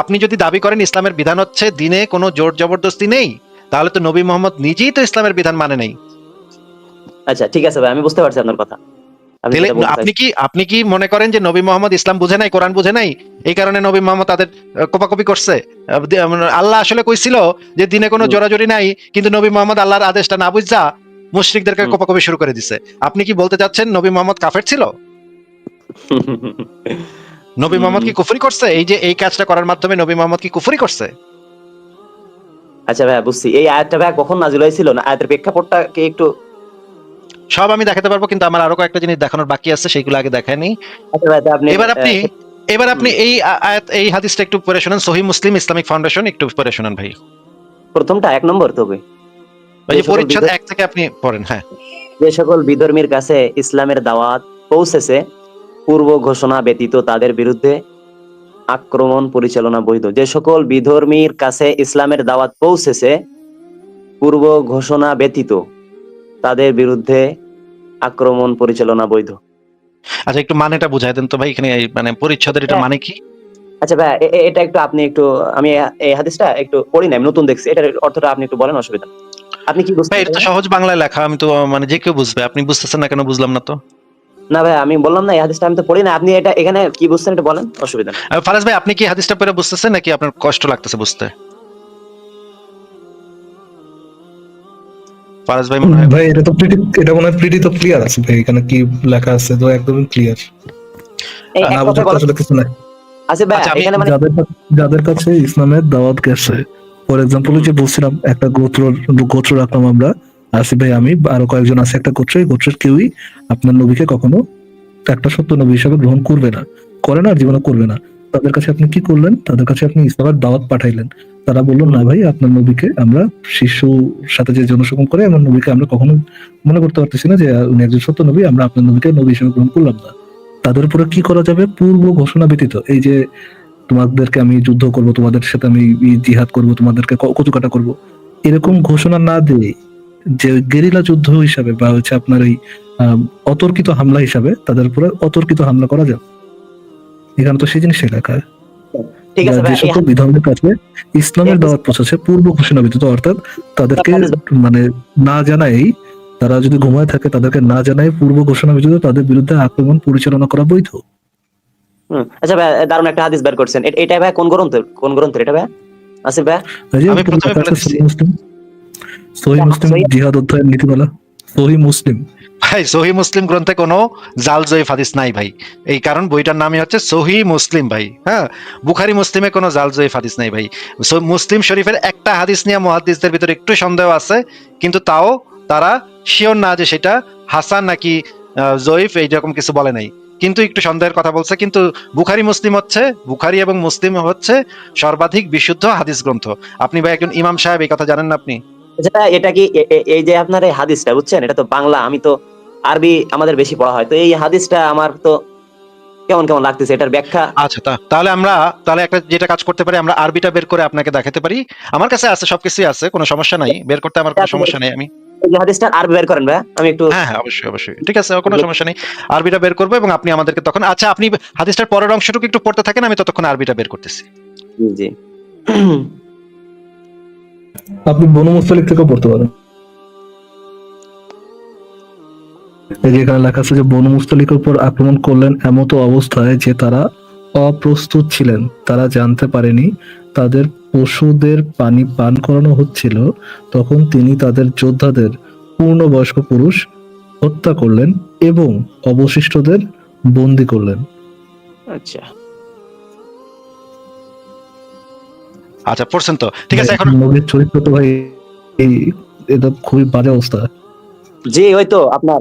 আপনি যদি দাবি করেন ইসলামের বিধান হচ্ছে দিনে কোনো জোর জবরদস্তি নেই, তাহলে তো নবী মোহাম্মদ নিজেই তো ইসলামের বিধান মানে নাই।
আচ্ছা ঠিক আছে ভাই, আমি বুঝতে পারছি আপনার কথা। আপনি
তাহলে
যেটা বলতে
আপনি কি মনে করেন যে নবী মোহাম্মদ ইসলাম বুঝে নাই, কোরআন বুঝে নাই, এই কারণে নবী মোহাম্মদ তাদের কোপাকপি করছে? আল্লাহ আসলে কইছিল যে দিনে কোনো জোরাজোরি নাই, কিন্তু নবী মোহাম্মদ আল্লাহর আদেশটা না বুঝা মুশরিকদেরকে কোপাকপি শুরু করে দিছে। আপনি কি বলতে চাচ্ছেন নবী মোহাম্মদ কাফের ছিল? নবী মোহাম্মদ কি কুফরি করছে? এই যে এই কাজটা করার মাধ্যমে নবী মোহাম্মদ কি কুফরি করছে?
আচ্ছা ভাই, বুঝছি। এই আয়াতটা ভাই কখন নাযিল হয়েছিল, না আয়াতের প্রেক্ষাপটটা কি একটু?
সব আমি দেখাতে পারবো, কিন্তু আমার আরো কয়েকটা জিনিস দেখানোর বাকি আছে, সেইগুলো আগে দেখায়নি।
আচ্ছা ভাই, তা আপনি
এবার আপনি এই হাদিসটা একটু পড়ে শুনেন। সহিহ মুসলিম ইসলামিক ফাউন্ডেশন, একটু পড়ে শুনেন ভাই।
প্রথমটা 1 নম্বর তবে
ওই যে পরিচ্ছদ 1 থেকে আপনি পড়েন। হ্যাঁ,
যে সকল বিধর্মীর কাছে ইসলামের দাওয়াত পৌঁছেছে পূর্ব ঘোষণা ব্যতীত তাদের বিরুদ্ধে আক্রমণ পরিচালনা বৈধ। যে সকল বিধর্মীর কাছে ইসলামের দাওয়াত পৌঁছেছে পূর্ব ঘোষণা ব্যতীত তাদের বিরুদ্ধে আক্রমণ পরিচালনা বৈধ।
আচ্ছা একটু মানেটা বুঝাই দেন তো ভাই, এখানে মানে পরিচ্ছদের এটা মানে কি?
আচ্ছা ভাই, এটা একটু আপনি একটু, আমি এই হাদিসটা একটু পড়ি না, আমি নতুন দেখছি, এটার অর্থটা আপনি একটু বলেন, অসুবিধা আপনি কি বুঝতে?
ভাই এটা তো সহজ বাংলায় লেখা, আমি তো মানে যে কেউ বুঝবে। আপনি বুঝতেছেন না কেন? বুঝলাম না তো।
না ভাই, আমি বললাম না এই হাদিসটা আমি তো পড়ি না, আপনি এটা এখানে কি বুঝছেন এটা বলেন, অসুবিধা নেই।
ফারাজ ভাই আপনি কি হাদিসটা পড়ে বুঝতেছেন নাকি আপনার কষ্ট লাগতেছে বুঝতে? ফারাজ ভাই মনে হয়
ভাই এটা মনে হয় প্রিটি তো ক্লিয়ার আছে ভাই, এখানে কি লেখা আছে তো একদমই ক্লিয়ার।
এই এক
না
কথা
বুঝতে
বলেন।
আসলে কিছু নাই।
আচ্ছা ভাই,
আচ্ছা,
এখানে মানে
যাদের কাছে ইসলামের দাওয়াত গেছে, ফর এক্সাম্পল যে বলছিলাম একটা গোত্র রাখলাম আমরা, আসিফ ভাই আমি আরো কয়েকজন আছে একটা গোত্র, এই গোত্রের কেউই আপনার নবীকে কখনো একটা সত্য নবী হিসাবে গ্রহণ করবে না, করে না, আর জীবনে করবে না। তাদের কাছে আপনি কি করলেন? তাদের কাছে আপনি ইসলামের দাওয়াত পাঠাইলেন। তারা বলল, না ভাই, আপনার নবীকে আমরা শিশুর সাথে যে জনসংযোগ করে আমার নবীকে আমরা কখনো মনে করতে পারতেছি না যে উনি একজন সত্য নবী, আমরা আপনার নবীকে নবী হিসেবে গ্রহণ করলাম না। তাদের উপরে কি করা যাবে? পূর্ব ঘোষণা ব্যতীত, এই যে তোমাদেরকে আমি যুদ্ধ করব, তোমাদের সাথে আমি জিহাদ করব, তোমাদেরকে কচুকাটা করব, এরকম ঘোষণা না দিয়ে যে গেরিলা যুদ্ধ হিসাবে বা হচ্ছে আপনার এই অতর্কিত হামলা হিসাবে তাদের উপরে অতর্কিত হামলা করা যাবে। এখানে তো সেই জিনিসটাই লেখা,
ঠিক আছে
যে
ভাই,
সকল বিধর্মের কাছে ইসলামের দাওয়াত পৌঁছেছে পূর্ব ঘোষণা ব্যতীত, অর্থাৎ তাদেরকে মানে না জানাই, তারা যদি ঘুমায় থাকে তাদেরকে না জানাই পূর্ব ঘোষণা ব্যতীত তাদের বিরুদ্ধে আক্রমণ পরিচালনা করা বৈধ।
আচ্ছা ভাই, দারুণ একটা হাদিস বের করছেন। এটা ভাই কোন গ্রন্থের এটা ভাই আসিফ ভাই?
এই যে
আমি
উপরে
প্রথমে
লেখা
বলে
আছে
দিচ্ছি
সহিহ মুসলিম জিহাদ অধ্যায়ের নীতিমালা, সহিহ মুসলিম।
ভাই, সহি মুসলিম গ্রন্থে কোনো জাল জয়ীফ হাদিস নাই ভাই। এই কারণ বইটার নামই হচ্ছে সহি মুসলিম ভাই। হ্যাঁ, বুখারী মুসলিমে কোনো জাল জয়ীফ হাদিস নাই ভাই। মুসলিম শরীফের একটা হাদিস নিয়ে মুহাদ্দিসদের ভিতরে একটু সন্দেহ আছে, কিন্তু তাও তারা শিওর না যে সেটা হাসান নাকি জয়ীফ, এইরকম কিছু বলে নাই, কিন্তু একটু সন্দেহের কথা বলছে। কিন্তু বুখারী এবং মুসলিম হচ্ছে সর্বাধিক বিশুদ্ধ হাদিস গ্রন্থ। আপনি ভাই একজন ইমাম সাহেব, এই কথা জানেন না আপনি?
আচ্ছা, এটা কি এই যে আপনার এই হাদিসটা বুঝছেন, এটা তো বাংলা, আমি তো আরবি আমাদের বেশি পড়া হয়, তো এই হাদিসটা আমার তো কেমন কেমন লাগতেছে, এটার ব্যাখ্যা।
আচ্ছা, তাহলে একটা যেটা কাজ করতে পারি, আমরা আরবিটা বের করে আপনাকে দেখাতে পারি। আমার কাছে আছে, সবকিছুই আছে, কোনো সমস্যা নাই, বের করতে আমার কোনো সমস্যা নেই। আমি
এই যে হাদিসটা আরবি বের করেন ভাই, আমি একটু।
হ্যাঁ হ্যাঁ, অবশ্যই অবশ্যই, ঠিক আছে, কোনো সমস্যা নেই। আরবিটা বের করবো এবং আপনি আমাদেরকে তখন, আচ্ছা আপনি হাদিসটার পরের অংশটুকু একটু পড়তে থাকেন, আমি ততক্ষণ আরবিটা বের করতেছি।
জি জি।
আপনি বনু মুস্তালিক থেকেও পড়তে পারেন। এই যে এখানে লেখা আছে যে বনু মুস্তালিকের উপর আক্রমণ করলেন এমত অবস্থায় যে তারা অপ্রস্তুত ছিলেন, তারা জানতে পারেনি তাদের পশুদের পানি পান করানো হচ্ছিল। তখন তিনি তাদের যোদ্ধাদের পূর্ণবয়স্ক পুরুষ হত্যা করলেন এবং অবশিষ্টদের বন্দী করলেন।
আচ্ছা
আচ্ছা, পড়ছেন তো? ঠিক আছে। এখন
নবীর চরিত্র তো ভাই এই এটা খুবই বাজে অবস্থা।
জি, ওই তো আপনার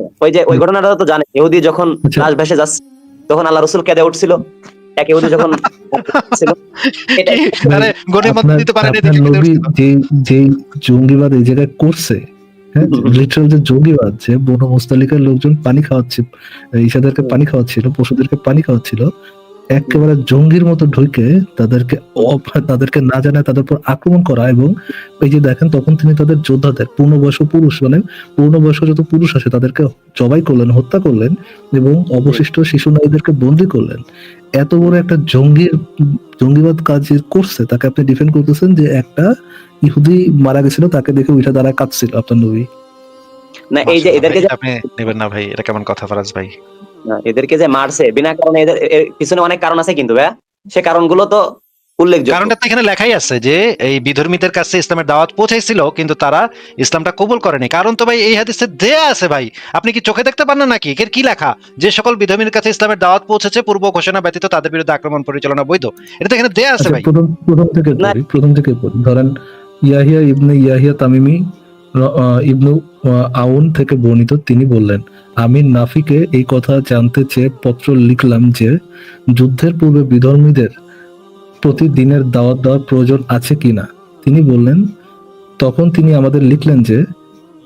ওই ঘটনাটা তো জানেন, ইহুদি যখন
আচ্ছা।
লাশ ভেসে যাচ্ছে তখন আল্লাহ রাসূল কেঁদে উঠছিল, এক ইহুদি যখন ছিল এটা।
কি, আরে গনিমত
আপনার
দিতে পারেনি
আপনার
দেখে কেঁদে
নবী
উঠছিল।
যে জঙ্গিবাদ এই জায়গায় করছে, হ্যাঁ, লিটারাল যে জঙ্গিবাদ, যে বনু মুস্তালিকের লোকজন পানি খাওয়াচ্ছে, ঈসাদেরকে পানি খাওয়াচ্ছিল, পশুদেরকে পানি খাওয়াচ্ছিল, একেবারে জঙ্গির মতো ঢুকে তাদেরকে না জানায় তাদের উপর আক্রমণ করা। এবং এই যে দেখেন, তখন তিনি তাদের যোদ্ধাদের পূর্ণবয়স্ক পুরুষ, মানে পূর্ণবয়স্ক যত পুরুষ আছে তাদেরকে জবাই করলেন, হত্যা করলেন এবং অবশিষ্ট শিশু নারীদেরকে বন্দী করলেন। এত বড় একটা জঙ্গিবাদ কাজ যে করছে, তাকে আপনি ডিফেন্ড করতেছেন যে একটা ইহুদি মারা গেছিল, তাকে দেখে উঠে দাঁড়ায় কাঁদছিল আপনার নবী।
না, এই যে এদেরকে যে
আপনি নেবেন না ভাই, এটা কেমন কথা ফারাজ ভাই?
এদেরকে যে মারছে বিনা কারণে, এর পিছনে অনেক কারণ আছে কিন্তু ভাই, সে কারণগুলো তো উল্লেখযোগ্য।
কারণটা তো এখানে লেখাই আছে যে এই বিধর্মীদের কাছে ইসলামের দাওয়াত পৌঁছাইছিল, কিন্তু তারা ইসলামটা কবুল করেনি। কারণ তো ভাই এই হাদিসে দেয়া আছে ভাই, আপনি কি চোখে দেখতে পান না নাকি? এর কি লেখা? যে সকল বিধর্মীর কাছে ইসলামের দাওয়াত পৌঁছেছে পূর্ব ঘোষণা ব্যতীত তাদের বিরুদ্ধে আক্রমণ পরিচালনা বৈধ, এটা তো এখানে দেয়া আছে
আচ্ছা,
ভাই।
প্রথম থেকে পড়ি। ধরেন, ইয়াহিয়া ইবনে ইয়াহিয়া তামিমি ইবনু আউন থেকে বর্ণিত, তিনি বললেন, আমি নাফিকে এই কথা জানতে চেয়ে পত্র লিখলাম যে যুদ্ধের পূর্বে বিধর্মীদের প্রতিদিনের দাওয়াত দেওয়ার প্রয়োজন আছে কিনা। তিনি বললেন, তখন তিনি আমাদের লিখলেন যে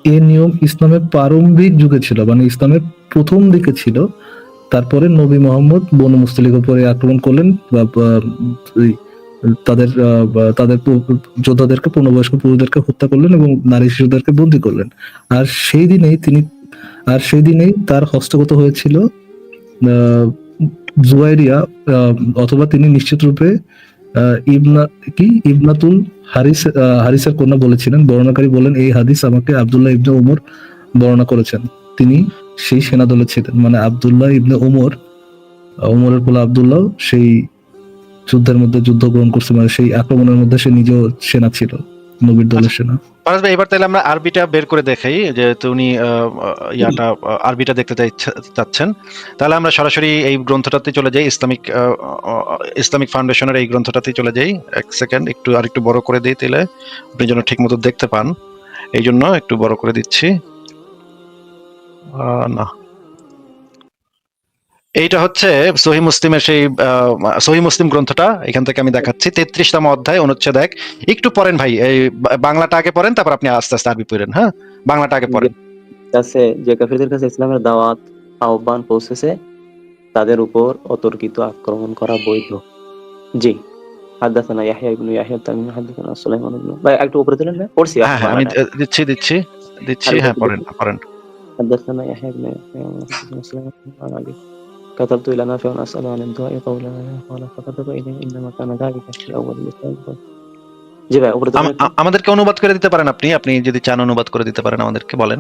এ নিয়ম ইসলামের প্রারম্ভিক যুগে ছিল, মানে ইসলামের প্রথম দিকে ছিল। তারপরে নবী মোহাম্মদ বনু মুস্তালিকের উপরে আক্রমণ করলেন বা তাদের যোদ্ধাদেরকে, পূর্ণবয়স্ক পুরুষদেরকে হত্যা করলেন এবং নারী শিশুদেরকে বন্দী করলেন। আর সেই দিনেই তার হস্তগত হয়েছিল জুয়াইরিয়া, অথবা তিনি নিশ্চিত রূপে ইবনাতুল হারিসের কন্যা বলেছিলেন। বর্ণনাকারী বলেন, এই হাদিস আমাকে আব্দুল্লাহ ইবনে উমর বর্ণনা করেছেন। তিনি সেই সেনাদলে ছিলেন, মানে আব্দুল্লাহ ইবনে উমরের পোলা আব্দুল্লাহ সেই যুদ্ধের মধ্যে যুদ্ধ গ্রহণ করছে, মানে সেই আক্রমণের মধ্যে সে নিজেও সেনা ছিল, নবীর দলের সেনা।
ফারাজ ভাই, এবার তাহলে আমরা আরবিটা বের করে দেখাই, যেহেতু উনি আরবিটা দেখতে চাচ্ছেন। তাহলে আমরা সরাসরি এই গ্রন্থটাতে চলে যাই, ইসলামিক ফাউন্ডেশনের এই গ্রন্থটাতে চলে যাই। এক সেকেন্ড, আরেকটু বড় করে দিই, তাহলে আপনি যেন ঠিক মতো দেখতে পান, এই জন্য একটু বড় করে দিচ্ছি। না, এইটা হচ্ছে সহিহ মুসলিমের সেই সহিহ মুসলিম গ্রন্থটা, এখান থেকে আমি দেখাচ্ছি 33তম অধ্যায় অনুচ্ছেদ 1। একটু পড়েন ভাই, এই বাংলাটা আগে পড়েন, তারপর আপনি আস্তে আস্তে আরবি পড়েন। হ্যাঁ, বাংলাটা আগে পড়েন।
কাছে যে কাফিরদের কাছে ইসলামের দাওয়াত আহ্বান পৌঁছেছে তাদের উপর অতর্কিত আক্রমণ করা বৈধ। জি, হাদাসানা ইয়াহইয়া ইবনে ইয়াহইয়া তামিমি হাদাসানা সুলাইমান ইবনে, ভাই একটু উপরে তুলেন ভাই, পড়ছি
হ্যাঁ হ্যাঁ, আমি
বাংলাটা
দিচ্ছি দিচ্ছি দিচ্ছি,
আরবি
হ্যাঁ
করতে
পড়েন
দেখি।
পড়েন।
حدثنا يحيى بن يحيى حدثنا سليمان عن أبي كتبت إلى نافع أسأله عن الدعاء قولا قال فكتب إليه إنما كان ذلك في أول الإسلام. জি ভাই উপরে তুলেন একটু।
আমাদেরকে অনুবাদ করে দিতে পারেন আপনি, আপনি যদি চান অনুবাদ করে দিতে পারেন আমাদেরকে, বলেন।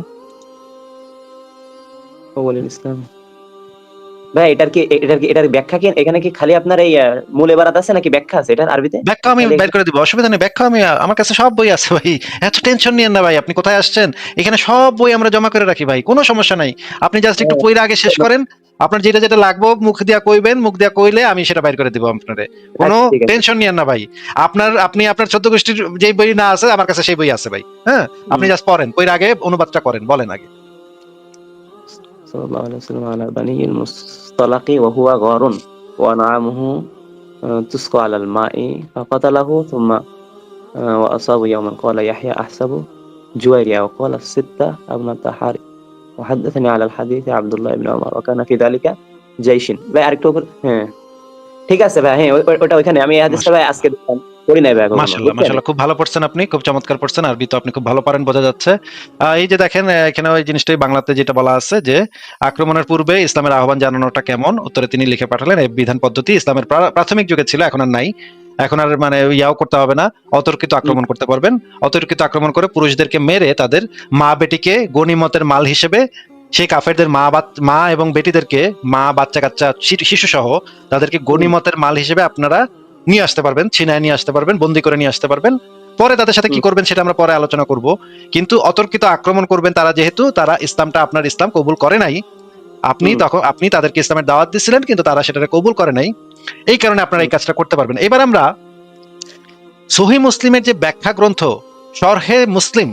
أول الإسلام ভাই এটার ব্যাখ্যা কি এখানে কি খালি আপনার এই মূল ইবারাত আছে নাকি ব্যাখ্যা আছে এটার আরবিতে?
ব্যাখ্যা আমি বের করে দিব, অসুবিধা নেই। ব্যাখ্যা আমি, আমার কাছে সব বই আছে ভাই, এত টেনশন নিয়েন না ভাই। আপনি কোথায় আসছেন? এখানে সব বই আমরা জমা করে রাখি ভাই, কোনো সমস্যা নাই। আপনি জাস্ট একটু পইরা আগে শেষ করেন, আপনার যেটা যেটা লাগবে মুখ দিয়া কইবেন, মুখ দিয়া কইলে আমি সেটা বাইর করে দিব আপনারে। কোনো
আচ্ছা, ঠিক আছে।
টেনশন নিয়েন না ভাই। আপনি আপনার 14 গোষ্ঠীর যেই বই না আছে আমার কাছে সেই বই আছে ভাই। হ্যাঁ, আপনি জাস্ট পড়েন, পইরা আগে অনুবাদটা করেন, বলেন আগে।
صلى الله عليه وسلم على بني المصطلق وهو غار ونعمه تسقى على الماء فقتله ثم وأصاب يوما قال يحيى أحسب جويريا وقال الستة ابنة حارث وحدثني على الحديث عبد الله بن عمر وكان في ذلك جيش ভাই আরেকটু উপর, হ্যাঁ ঠিক আছে ভাই, হ্যাঁ ওটা ওইখানে আমি এই হাদিসটা ভাই আজকে দেখলাম, পড়ি নাই ভাই কখনো,
মাশাআল্লাহ
বুঝছেন?
মাশাআল্লাহ, খুব ভালো পড়ছেন আপনি, খুব চমৎকার পড়ছেন। আরবি তো আপনি খুব ভালো পারেন বোঝা যাচ্ছে। এই যে দেখেন এখানে ওই জিনিসটাই বাংলাতে যেটা বলা আছে যে আক্রমণের পূর্বে ইসলামের আহ্বান জানানোটা কেমন, উত্তরে তিনি লিখে পাঠালেন এই বিধান পদ্ধতি ইসলামের প্রাথমিক যুগে ছিল, এখন আর নাই। এখন আর মানে ইয়াও করতে হবে না, অতর্কিত আক্রমণ করতে পারবেন। অতর্কিত আক্রমণ করে পুরুষদেরকে মেরে তাদের মা বেটিকে গনিমতের মাল হিসেবে, সেই কাফেরদের মা এবং বেটিদেরকে, মা বাচ্চা কাচ্চা শিশু সহ তাদেরকে গনিমতের মাল হিসেবে আপনারা নিয়ে আসতে পারবেন, ছিনায় নিয়ে আসতে পারবেন, বন্দি করে নিয়ে আসতে পারবেন। পরে তাদের সাথে কি করবেন সেটা আমরা পরে আলোচনা করব। কিন্তু অতর্কিত আক্রমণ করবেন তারা, যেহেতু তারা ইসলামটা, আপনার ইসলাম কবুল করে নাই। আপনি তাদেরকে ইসলামের দাওয়াত দিছিলেন কিন্তু তারা সেটা কবুল করে নাই, এই কারণে আপনারা এই কাজটা করতে পারবেন। এবার আমরা সহিহ মুসলিমের যে ব্যাখ্যা গ্রন্থ শরহে মুসলিম,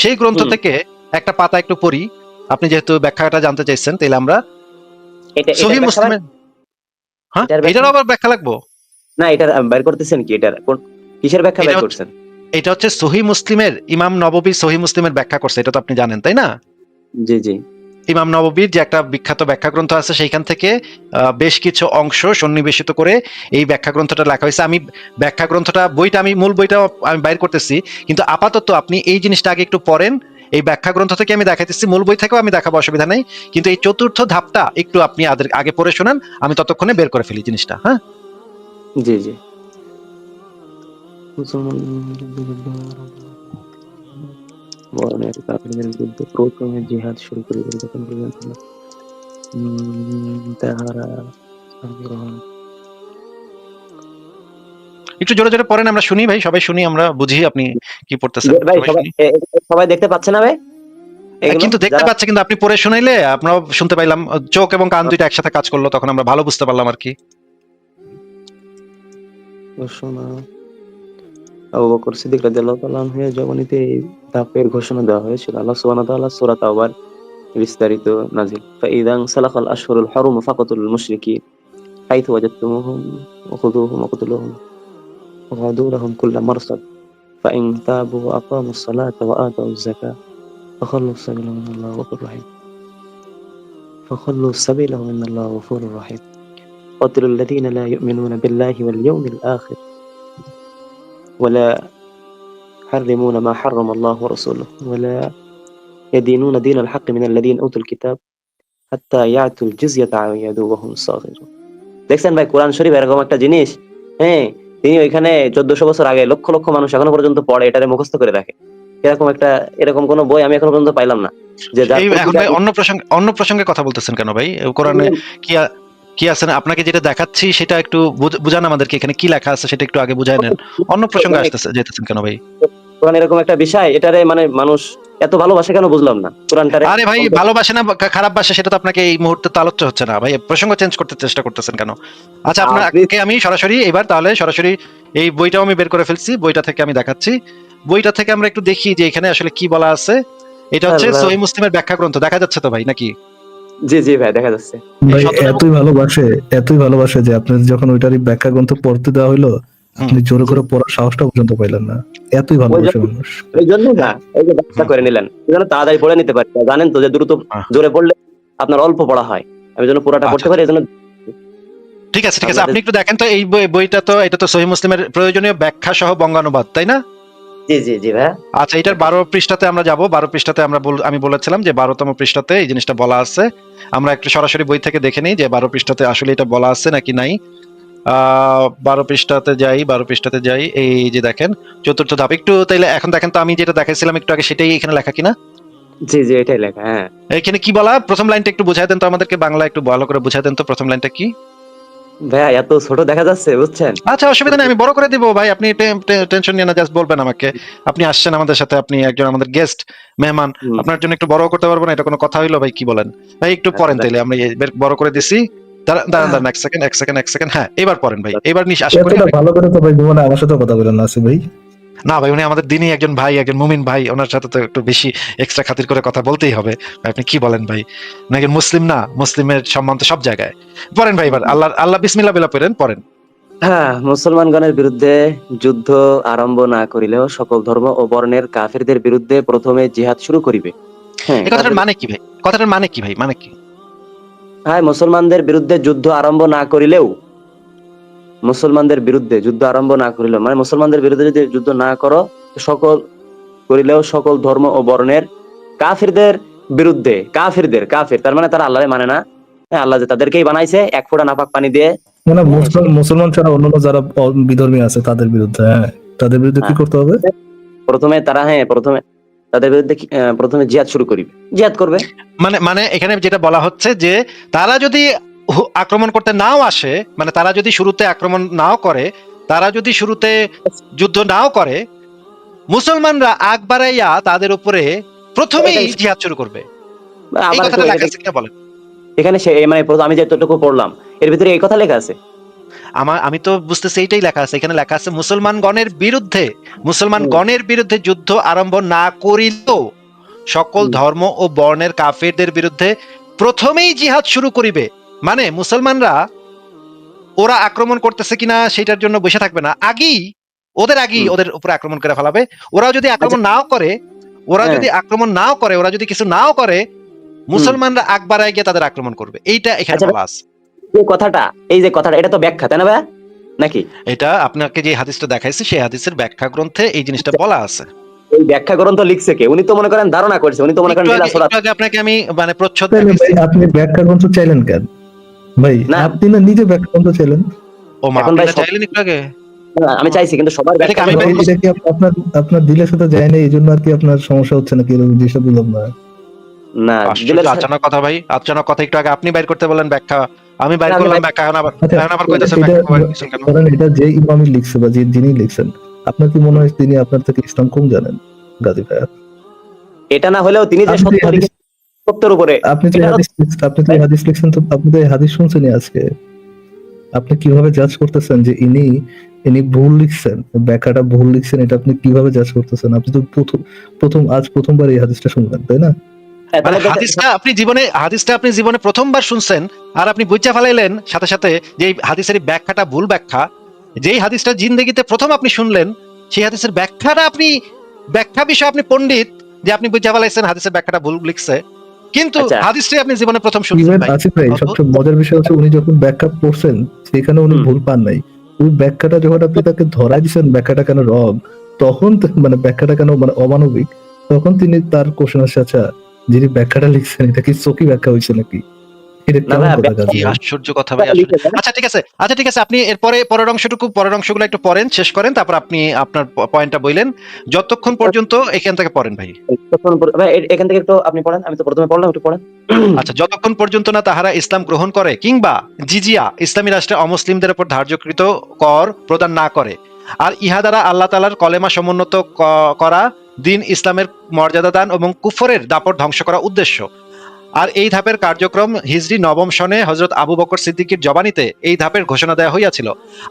সেই গ্রন্থ থেকে একটা পাতা একটু পড়ি। আপনি যেহেতু ব্যাখ্যাটা জানতে চাইছেন, তাহলে আমরা সহিহ মুসলিমের, হ্যাঁ এটারও আবার ব্যাখ্যা লাগবো
না, এটার বের করতেছেন কি, এটার কিসের ব্যাখ্যা বের করছেন?
এটা হচ্ছে সহিহ মুসলিমের, ইমাম নববী সহিহ মুসলিমের ব্যাখ্যা করছে, এটা তো আপনি জানেন তাই না?
জি জি।
ইমাম নববীর যে একটা বিখ্যাত ব্যাখ্যা গ্রন্থ আছে, সেইখান থেকে বেশ কিছু অংশ সন্নিবেশিত করে এই ব্যাখ্যা গ্রন্থটা লেখা হয়েছে। আমি ব্যাখ্যা গ্রন্থটা বইটা আমি মূল বইটা আমি বাইর করতেছি, কিন্তু আপাতত আপনি এই জিনিসটা আগে একটু পড়েন। এই ব্যাখ্যা গ্রন্থ থেকে আমি দেখাইতেছি, মূল বই থেকেও আমি দেখাবো, অসুবিধা নেই। কিন্তু এই চতুর্থ ধাপটা একটু আপনি আগে পড়ে শোনান, আমি ততক্ষণে বের করে ফেলি জিনিসটা। হ্যাঁ
জি জি। বরণের কাফেরদের বিরুদ্ধে প্রথমে জিহাদ শুরু করিবেন তখন বলবেন তাহারা সংগ্রহণ।
একটু জোরে জোরে পড়েন, আমরা শুনি ভাই, সবাই শুনি, আমরা বুঝি আপনি কি পড়তেছেন।
ভাই সবাই দেখতে পাচ্ছে না ভাই?
কিন্তু দেখতে পাচ্ছে, কিন্তু আপনি পড়ে শুনাইলে আপনারাও শুনতে পাইলাম, চোখ এবং কান দুইটা একসাথে কাজ করলো, তখন আমরা ভালো বুঝতে পারলাম আর কি।
ঘোষণা আবু বকর সিদ্দিক রাদিয়াল্লাহু তাআলা আনহু জবানিতে এই ধাপের ঘোষণা দেওয়া হয়েছিল। আল্লাহ সুবহানাহু ওয়া তাআলা সূরা তাওবার বিস্তারিত নাযিল। ফাইদান সালাখাল আশহুরুল হুরুম ফাকাতুল মুশরিকিন হাইথু ওয়াজাদতুমুহুম ওয়াখুযুহুম ওয়াকতুলুহুম ওয়া'দু লাহুম কুল্লা মারসাদ ফাইন তাবু ওয়া আকামুস সালাতা ওয়া আতাউয যাকাত ফাখাল্লু সাবিলাহুম ইন্নাল্লাহু গফুরুর রাহিম। ফাখাল্লু সাবিলাহুম ইন্নাল্লাহু গফুরুর রাহিম। قاتلوا الذين لا يؤمنون بالله واليوم الآخر ولا يحرمون ما حرم الله ورسوله ولا يدينون دين الحق من الذين أوتوا الكتاب حتى يعطوا الجزية عن يد وهم صاغرون। দেখছেন ভাই, কোরআন শরীফ এরকম একটা জিনিস, হ্যাঁ তিনি ওইখানে 1400 বছর আগে লক্ষ লক্ষ মানুষ এখনো পর্যন্ত পড়ে, এটারে মুখস্থ করে রাখে। এরকম কোন বই আমি এখনো পর্যন্ত পাইলাম না যে
এখন ভাই অন্য প্রসঙ্গে কথা বলতেছেন কেন ভাই? কোরআনে কি আছে না, আপনাকে যেটা দেখাচ্ছি সেটা একটু বুঝান আমাদেরকে, এখানে কি লেখা আছে সেটা একটু আগে বুঝায় নেন। অন্য প্রসঙ্গে যেতেছেন কেন ভাই?
কোরআন এরকম একটা বিষয়, এটারে মানে মানুষ এত ভালোবাসে কেন বুঝলাম না কোরআনটারে।
আরে ভাই, ভালোবাসে না খারাপ বাসে সেটা তো আপনাকে এই মুহূর্তে তো আলোচ্য হচ্ছে না ভাই, প্রসঙ্গ চেঞ্জ করতে চেষ্টা করতেছেন কেন? আচ্ছা, আপনাকে আমি সরাসরি এই বইটাও আমি বের করে ফেলছি, বইটা থেকে আমি দেখাচ্ছি। বইটা থেকে আমরা একটু দেখি যে এখানে আসলে কি বলা আছে। এটা হচ্ছে সহিহ মুসলিমের ব্যাখ্যা গ্রন্থ, দেখা যাচ্ছে তো ভাই নাকি?
জি জি ভাই, দেখা যাচ্ছে।
ভাই
শতটা
এতই ভালোবাসে যে আপনার যখন ওইটারই ব্যাখ্যা গ্রন্থ পড়তে দেওয়া হইলো, আপনি জোরে করে পড়ার সাহসটা পর্যন্ত পাইলেন না। এতই
ওই
ভালোবাসে
জন্য
মানুষ।
ওই জন্য না, এই যে ব্যবস্থা করে নিলেন, এই জন্য তাড়াতাড়ি পড়ে নিতে পারি। জানেন তো যে দ্রুত জোরে পড়লে আপনার অল্প পড়া হয়, আমি যেন পুরাটা
আচ্ছা
পড়তে পারি, এই জন্য
ঠিক আছে ঠিক আছে,
আপনাদের।
আপনি একটু দেখেন তো এই বইটা তো, এটা তো সহিহ মুসলিমের প্রয়োজনীয় ব্যাখ্যা সহ বঙ্গানুবাদ, তাই না?
জি জি জি ভাই।
আচ্ছা, এটার 12 পৃষ্ঠাতে আমরা যাব। 12 পৃষ্ঠাতে আমি বলেছিলাম যে 12তম পৃষ্ঠাতে এই জিনিসটা বলা আছে। আমরা একটু সরাসরি বই থেকে দেখে নিই যে 12 পৃষ্ঠাতে আসলে এটা বলা আছে নাকি নাই। 12 পৃষ্ঠাতে যাই, 12 পৃষ্ঠাতে যাই। এই যে দেখেন, চতুর্থ ধাপ। একটু তাইলে এখন দেখেন তো, আমি যেটা দেখাইছিলাম একটু আগে সেটাই এখানে লেখা কিনা।
জি জি, এটাই লেখা। হ্যাঁ
এখানে কি বলা, প্রথম লাইনটা একটু বুঝাই দেন তো আমাদেরকে, বাংলা একটু ভালো করে বুঝাই দেন তো প্রথম লাইনটা কি।
ভাইয়া, এত ছোট দেখা যাচ্ছে, বুঝছেন?
আচ্ছা, অসুবিধা নেই, আমি বড় করে দিব ভাই, আপনি টেনশন নিয়ে না, জাস্ট বলবেন আমাকে। আপনি আসছেন আমাদের সাথে, আপনি একজন আমাদের গেস্ট মেহমান,
হুম,
আপনার জন্য একটু বড় করতে পারবো না, এটা কোনো কথা হইলো ভাই? কি বলেন ভাই? একটু
আচ্ছা,
পড়েন তাইলে, আমরা বড় করে দিছি। দাঁড়ান দাঁড়ান দাঁড়ান, এক সেকেন্ড এক সেকেন্ড এক সেকেন্ড, হ্যাঁ এবার পড়েন ভাই, এবার আশা করি
এতটা ভালো করে তো ভাই জীবনে আমার সাথে কথা বলেন না আসিফ ভাই।
না ভাই, উনি আমাদের দিনই একজন ভাই, একজন মুমিন ভাই, ওনার সাথে তো একটু বেশি এক্সট্রা খাতির করে কথা বলতেই হবে ভাই। আপনি কি বলেন ভাই? উনি একজন মুসলিম না, মুসলিমের সম্মান তো সব জায়গায়। পড়েন ভাই এবার, আল্লাহ আল্লাহ বিসমিল্লাহ বলে পড়েন।
হ্যাঁ, মুসলমানগণের বিরুদ্ধে যুদ্ধ আরম্ভ না করিলেও সকল ধর্ম ও বর্ণের কাফিরদের বিরুদ্ধে প্রথমে জিহাদ শুরু করিবে। হ্যাঁ,
এই কথাটার মানে কি ভাই? কথাটার মানে কি ভাই? মানে কি?
হ্যাঁ, মুসলমানদের বিরুদ্ধে যুদ্ধ আরম্ভ না করিলেও, মুসলমানদের বিরুদ্ধে যুদ্ধ আরম্ভ না করিলেও মানে মুসলমানদের বিরুদ্ধে যদি যুদ্ধ না করো, সকল করিলেও সকল ধর্ম ও বর্ণের কাফিরদের বিরুদ্ধে। কাফির তার মানে তারা আল্লাহরে মানে না। হ্যাঁ, আল্লাহ যে তাদেরকেই বানাইছে এক ফোঁটা নাপাক পানি দিয়ে।
মানে
হ্যাঁ,
মুসলমান ছাড়া অন্যান্য যারা বিধর্মী আছে তাদের বিরুদ্ধে, হ্যাঁ, তাদের বিরুদ্ধে কি
হ্যাঁ,
করতে হবে?
প্রথমে তারা, হ্যাঁ প্রথমে তাদের বিরুদ্ধে প্রথমে জিহাদ শুরু করিবে, জিহাদ করবে।
মানে মানে এখানে যেটা বলা হচ্ছে যে তারা যদি আক্রমণ করতে নাও আসে, মানে তারা যদি শুরুতে আক্রমণ নাও করে, তারা যদি শুরুতে যুদ্ধ নাও করে, মুসলমানরা আগ বাড়াইয়া তাদের উপরে প্রথমেই
এটাই
জিহাদ শুরু করবে। এই
আবার একটু
কথাটা লেখা আছে কিনা বলেন।
এখানে মানে আমি যতটুকু পড়লাম এর ভিতরে এই কথা লেখা আছে।
আমি তো বুঝতেছি এইটাই লেখা আছে, এখানে লেখা আছে
হুম,
মুসলমানগণের বিরুদ্ধে যুদ্ধ আরম্ভ না করিলেও সকল
হুম।
ধর্ম ও বর্ণের কাফেরদের বিরুদ্ধে প্রথমেই জিহাদ শুরু করিবে। মানে মুসলমানরা ওরা আক্রমণ করতেছে কিনা সেটার জন্য বসে থাকবে না, আগেই
হুম।
ওদের উপরে আক্রমণ করে ফেলাবে। ওরা যদি
আচ্ছা,
আক্রমণ নাও করে, ওরা
হ্যাঁ,
যদি আক্রমণ নাও করে, ওরা যদি কিছু নাও করে,
হুম।
মুসলমানরা আগ বাড়ায় গিয়ে তাদের আক্রমণ করবে। এইটা এখানে
আচ্ছা ভাই,
বলা আছে।
এই যে কথাটা, এটা তো ব্যাখ্যা, তাই না ভাইয়া? নাকি
এটা আপনাকে যে হাদিসটা দেখাইছি সেই হাদিসের ব্যাখ্যা গ্রন্থে এই জিনিসটা বলা আছে।
এই ব্যাখ্যা গ্রন্থ লিখছে কে? উনি তো মনে করেন ধারণা করছে, উনি তো মনে করেন ঢিলা ছোড়া।
একটু আগে আপনাকে আমি মানে প্রচ্ছদ
তাহলে ভাই
দেখাইছি।
আপনি ব্যাখ্যা গ্রন্থ চাইলেন কেন ভাই?
না,
আপনি না নিজে ব্যাখ্যা গ্রন্থ চাইলেন।
ও মা,
এখন
আপনি
ভাই
না চাইলেন একটু আগে?
আমি চাইছি, কিন্তু সবার
এটাকে
ব্যাখ্যা
আমি
আমি
ভাই
বলবো।
এটা কি আপনার আপনার দিলের সাথে যায় না, এই জন্য আর কি আপনার সমস্যা হচ্ছে নাকি? এরকম জিনিসটা বুঝলাম না।
না
আশ্চর্য,
দিলের
আচানক কথা ভাই, আচানক কথা। একটু আগে আপনি বাইর করতে বললেন ব্যাখ্যা, আমি বাইর
আমি
করলাম
ভাই,
ব্যাখ্যা,
আচ্ছা,
এখন আবার কইতাছেন
এটা
ব্যাখ্যা বাইর করছেন কেন?
ধরেন এটা যে ইমামই লিখছে বা যিনি লিখছেন, আপনার কি মনে হয় তিনি আপনার থেকে ইসলাম কম জানেন গাজী ভাইয়া?
এটা না হলেও তিনি যে
আপনি তো এই
সত্য
হাদিস
লিখে, সত্যের উপরে,
আপনি তো এই
এটা
হাদিস আপনি তো এই হাদিস লিখছেন, তো আপনি তো এই হাদিস শুনছেনই আজকে। আপনি কিভাবে জাজ করতেছেন যে ইনি ইনি ভুল লিখছেন, ব্যাখ্যাটা ভুল লিখছেন? এটা আপনি কিভাবে জাজ করতেছেন? আপনি তো প্রথমবার এই হাদিসটা শুনলেন, তাই না?
হ্যাঁ,
মানে
তাহলে
হাদিসটা আপনি জীবনে প্রথমবার শুনছেন, আর আপনি বুঝা ফেলাইলেন সাথে সাথে যে এই হাদিসের এই ব্যাখ্যাটা ভুল ব্যাখ্যা। যেই হাদিসটা জিন্দেগিতে প্রথম আপনি শুনলেন, সেই হাদিসের ব্যাখ্যা বিষয়ে আপনি পণ্ডিত, যে আপনি বুঝা ফেলাইছেন হাদিসের ব্যাখ্যাটা ভুল লিখছে, কিন্তু
আচ্ছা,
হাদিসটাই আপনি জীবনে প্রথম শুনছেন
ইভেন
ভাই।
আসিফ ভাই,
অদ্ভুত।
সবচেয়ে মজার বিষয় হচ্ছে উনি যখন ব্যাখ্যা পড়ছেন সেখানে উনি
হুম।
ভুল পান নাই। ওই ব্যাখ্যাটা যখন আপনি তাকে ধরাই দিচ্ছেন ব্যাখ্যাটা কেন রং, তখন মানে ব্যাখ্যাটা কেন মানে অমানবিক, তখন তিনি তার কোশ্চেন আসছে, আচ্ছা যিনি ব্যাখ্যাটা লিখছেন এটা কি সকি ব্যাখ্যা হয়েছে নাকি? এটা
না
কেমন
ভাই,
কথা
কি
গাজী ভাই?
আশ্চর্য কথা ভাই আসলে।
লিখে দেন।
আচ্ছা ঠিক আছে, আপনি এরপরে পরের অংশগুলো একটু পড়েন, শেষ করেন, তারপর আপনি আপনার পয়েন্টটা বললেন। যতক্ষণ পর্যন্ত এখান থেকে পড়েন ভাই।
ভাই, এখান থেকে একটু আপনি পড়েন, আমি তো প্রথমে পড়লাম, একটু পড়েন।
আচ্ছা, যতক্ষণ পর্যন্ত না তাহারা ইসলাম গ্রহণ করে কিংবা জিজিয়া ইসলামী রাষ্ট্রে অমুসলিমদের উপর ধার্যকৃত কর প্রদান না করে, আর ইহা দ্বারা আল্লাহ তাআলার কলেমা সমুন্নত করা, দিন ইসলামের মর্যাদা দান এবং কুফরের দাপট ধ্বংস করা উদ্দেশ্য। আর এই ধাপের কার্যক্রম হিজরি 9ম সনে হযরত আবু বকর সিদ্দিকীর জবানিতে এই ধাপের ঘোষণা দেওয়া হইয়াছিল।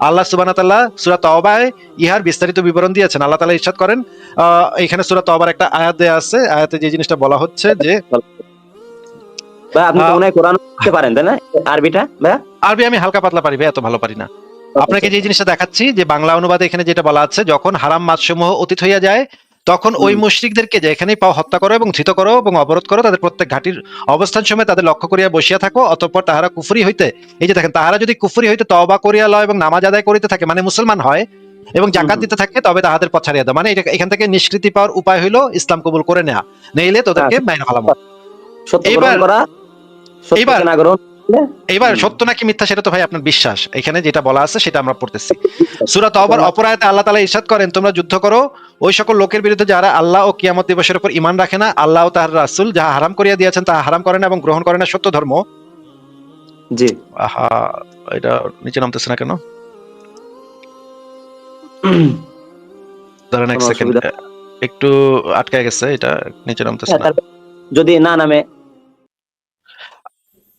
আল্লাহ সুবহানাহু ওয়া তাআলা সূরা তওবায় ইহার বিস্তারিত বিবরণ দিয়েছেন। আল্লাহ তাআলা ইরশাদ করেন, এখানে সূরা তওবার একটা আয়াত দেয়া আছে, আয়াতে যে জিনিসটা বলা হচ্ছে যে
ভাই আপনি তো মনে হয় কোরআন পড়তে পারেন তাই না, আরবিটা ভাইয়া?
আরবি আমি হালকা পাতলা পারি ভাই, এত ভালো পারি না। আপনাকে যে জিনিসটা দেখাচ্ছি যে বাংলা অনুবাদে এখানে যেটা বলা আছে, যখন হারাম মাছসমূহ অতীত হইয়া যায় তখন ওই মুশরিকদেরকে যে এখানেই পাও হত্যা করো এবং ধৃত করো এবং অবরোধ করো, তাদের প্রত্যেক ঘাটির অবস্থান সময় তাদের লক্ষ্য করিয়া বসিয়া থাকো, অতঃপর তাহারা কুফরি হইতে, এই যে দেখেন, তাহারা যদি কুফরি হইতে তওবা করিয়া লয় এবং নামাজ আদায় করিতে থাকে, মানে মুসলমান হয় এবং জাকাত দিতে থাকে, তবে তাহাদের পথ ছাড়িয়া দাও। মানে এটা এখান থেকে নিষ্কৃতি পাওয়ার উপায় হইলো ইসলাম কবুল করে নেওয়া, নইলে তোদেরকে মাইরা ফেলামো।
সত্য
এইবার
গ্রহণ করা, সত্যকে
এইবার
না গ্রহণ করলে
এইবার সত্য নাকি মিথ্যা সেটা তো ভাই আপনার বিশ্বাস, এখানে যেটা বলা আছে সেটা আমরা পড়তেছি। সূরা তওবার অপর আয়াতে আল্লাহ তাআলা ইরশাদ করেন, তোমরা যুদ্ধ করো ওই সকল লোকের বিরুদ্ধে যারা আল্লাহ ও কিয়ামত দিবসের উপর ঈমান রাখে না, আল্লাহ ও তার রাসূল যাহা হারাম করিয়া দিয়েছেন তাহা হারাম করে না এবং গ্রহণ করে না সত্য ধর্ম।
জি
আহা, এটা নিচে নামতেছে না কেন? ধরেন এক
কোনো
সেকেন্ড,
অসুবিধা
একটু আটকায় গেছে, এটা নিচে নামতেছে
হ্যাঁ,
না।
তারপর যদি না নামে,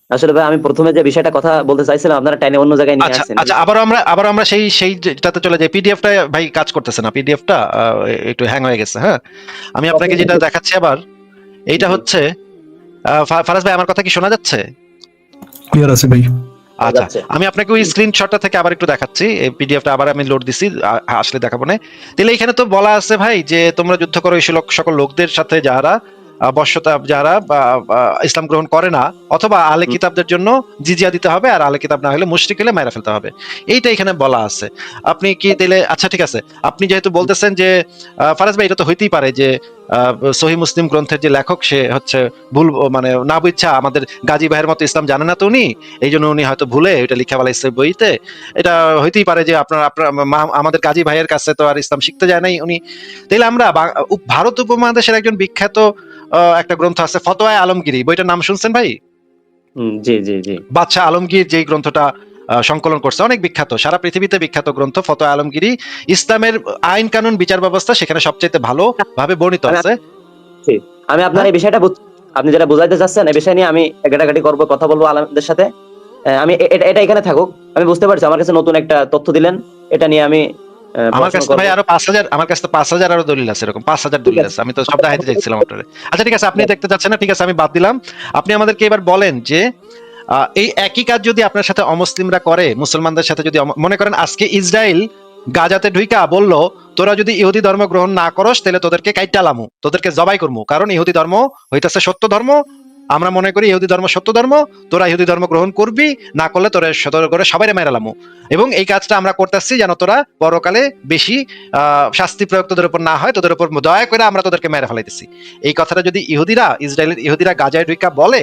আসলে ভাই আমি প্রথমে যে বিষয়টা কথা বলতে চাইছিলাম আপনারা টাইনে অন্য জায়গায় নিয়ে
আচ্ছা
আসছেন।
আচ্ছা, আবার আমরা সেই যেটাতে চলে যাই। পিডিএফটা ভাই কাজ করতেছে না, পিডিএফটা একটু হ্যাং হয়ে গেছে। হ্যাঁ, আমি আপনাকে যেটা দেখাচ্ছি আবার, এইটা হচ্ছে ফারাজ ভাই, আমার কথা কি শোনা যাচ্ছে?
ক্লিয়ার আছে ভাই।
আচ্ছা,
যাচ্ছে।
আমি আপনাকে ওই স্ক্রিনশটটা থেকে আবার একটু দেখাচ্ছি, এই পিডিএফটা আবার আমি লোড দিছি, আসলে দেখাবো না। তাহলে এখানে তো বলা আছে ভাই যে তোমরা যুদ্ধ করো এই সকল লোকদের সাথে যারা বশ্যতা, যারা ইসলাম গ্রহণ করে না, অথবা আলে কিতাবদের জন্য জিজিয়া দিতে হবে, আর আলে কিতাব না হলে মুশরিক হলে মাইরা ফেলতে হবে, এইটা এখানে বলা আছে। আপনি কি দিলে, আচ্ছা ঠিক আছে, আপনি যেহেতু বলতেছেন যে ফারাজ ভাই এটা তো হইতেই পারে যে সহিহ মুসলিম গ্রন্থের যে লেখক সে হচ্ছে ভুল, মানে না বুঝছা আমাদের গাজী ভাইয়ের মতো ইসলাম জানে না তো উনি, এই জন্য উনি হয়তো ভুলে এটা লিখা বলাইছে বইতে। এটা হইতেই পারে যে আপনার আমাদের গাজী ভাইয়ের কাছে তো আর ইসলাম শিখতে যায় নাই উনি। তাইলে আমরা ভারত উপমহাদেশের একজন বিখ্যাত একটা গ্রন্থ আছে ফতোয়া আলমগীরি, বইটার নাম শুনছেন ভাই?
জি জি জি।
বাদশাহ আলমগীর যেই গ্রন্থটা সংকলন করছে, অনেক বিখ্যাত, সারা পৃথিবীতে বিখ্যাত গ্রন্থ ফতোয়া আলমগীরি। ইসলামের আইন কানুন বিচার ব্যবস্থা সেখানে সবচেয়ে ভালো ভাবে বর্ণিত আছে।
আমি আপনার এই বিষয়টা আপনি যেটা বুঝাইতে চাচ্ছেন এই বিষয় নিয়ে আমি ঘাটাঘাটি করবো, কথা বলবো আলমদের সাথে। আমি এটা এখানে থাকুক, আমি বুঝতে পারছি আমার কাছে নতুন একটা তথ্য দিলেন, এটা নিয়ে আমি
আমার কাছে ভাই আরো 5,000, আমার কাছে 5,000 আরো দলিল আছে, এরকম 5,000 দলিল আছে, আমি তো সব দেখাইতে চাইছিলাম আপনারে। আচ্ছা ঠিক আছে, আপনি দেখতে চাচ্ছেন না, ঠিক আছে আমি বাদ দিলাম। আপনি আমাদেরকে এবার বলেন যে এই একই কাজ যদি আপনার সাথে অমুসলিমরা করে, মুসলমানদের সাথে যদি মনে করেন আজকে ইসরায়েল গাজাতে ঢুইকা বললো তোরা যদি ইহুদি ধর্ম গ্রহণ না করস তাহলে তোদেরকে কাইটালামু, তোদেরকে জবাই করমু, কারণ ইহুদি ধর্ম হইতাছে সত্য ধর্ম, আমরা মনে করি ইহুদি ধর্ম সত্য ধর্ম, তোরা ইহুদি ধর্ম গ্রহণ করবি, না করলে তোরা সতর্ক করে সবাই মেরালামু, এবং এই কাজটা আমরা করতেছি যেন তোরা পরকালে বেশি শাস্তি প্রয়োগ তোদের উপর না হয়, তোদের উপর দয়া করে আমরা তোদেরকে মেরে ফেলাইতেছি। এই কথাটা যদি ইসরায়েলের ইহুদিরা গাজায় ঢুইকা বলে,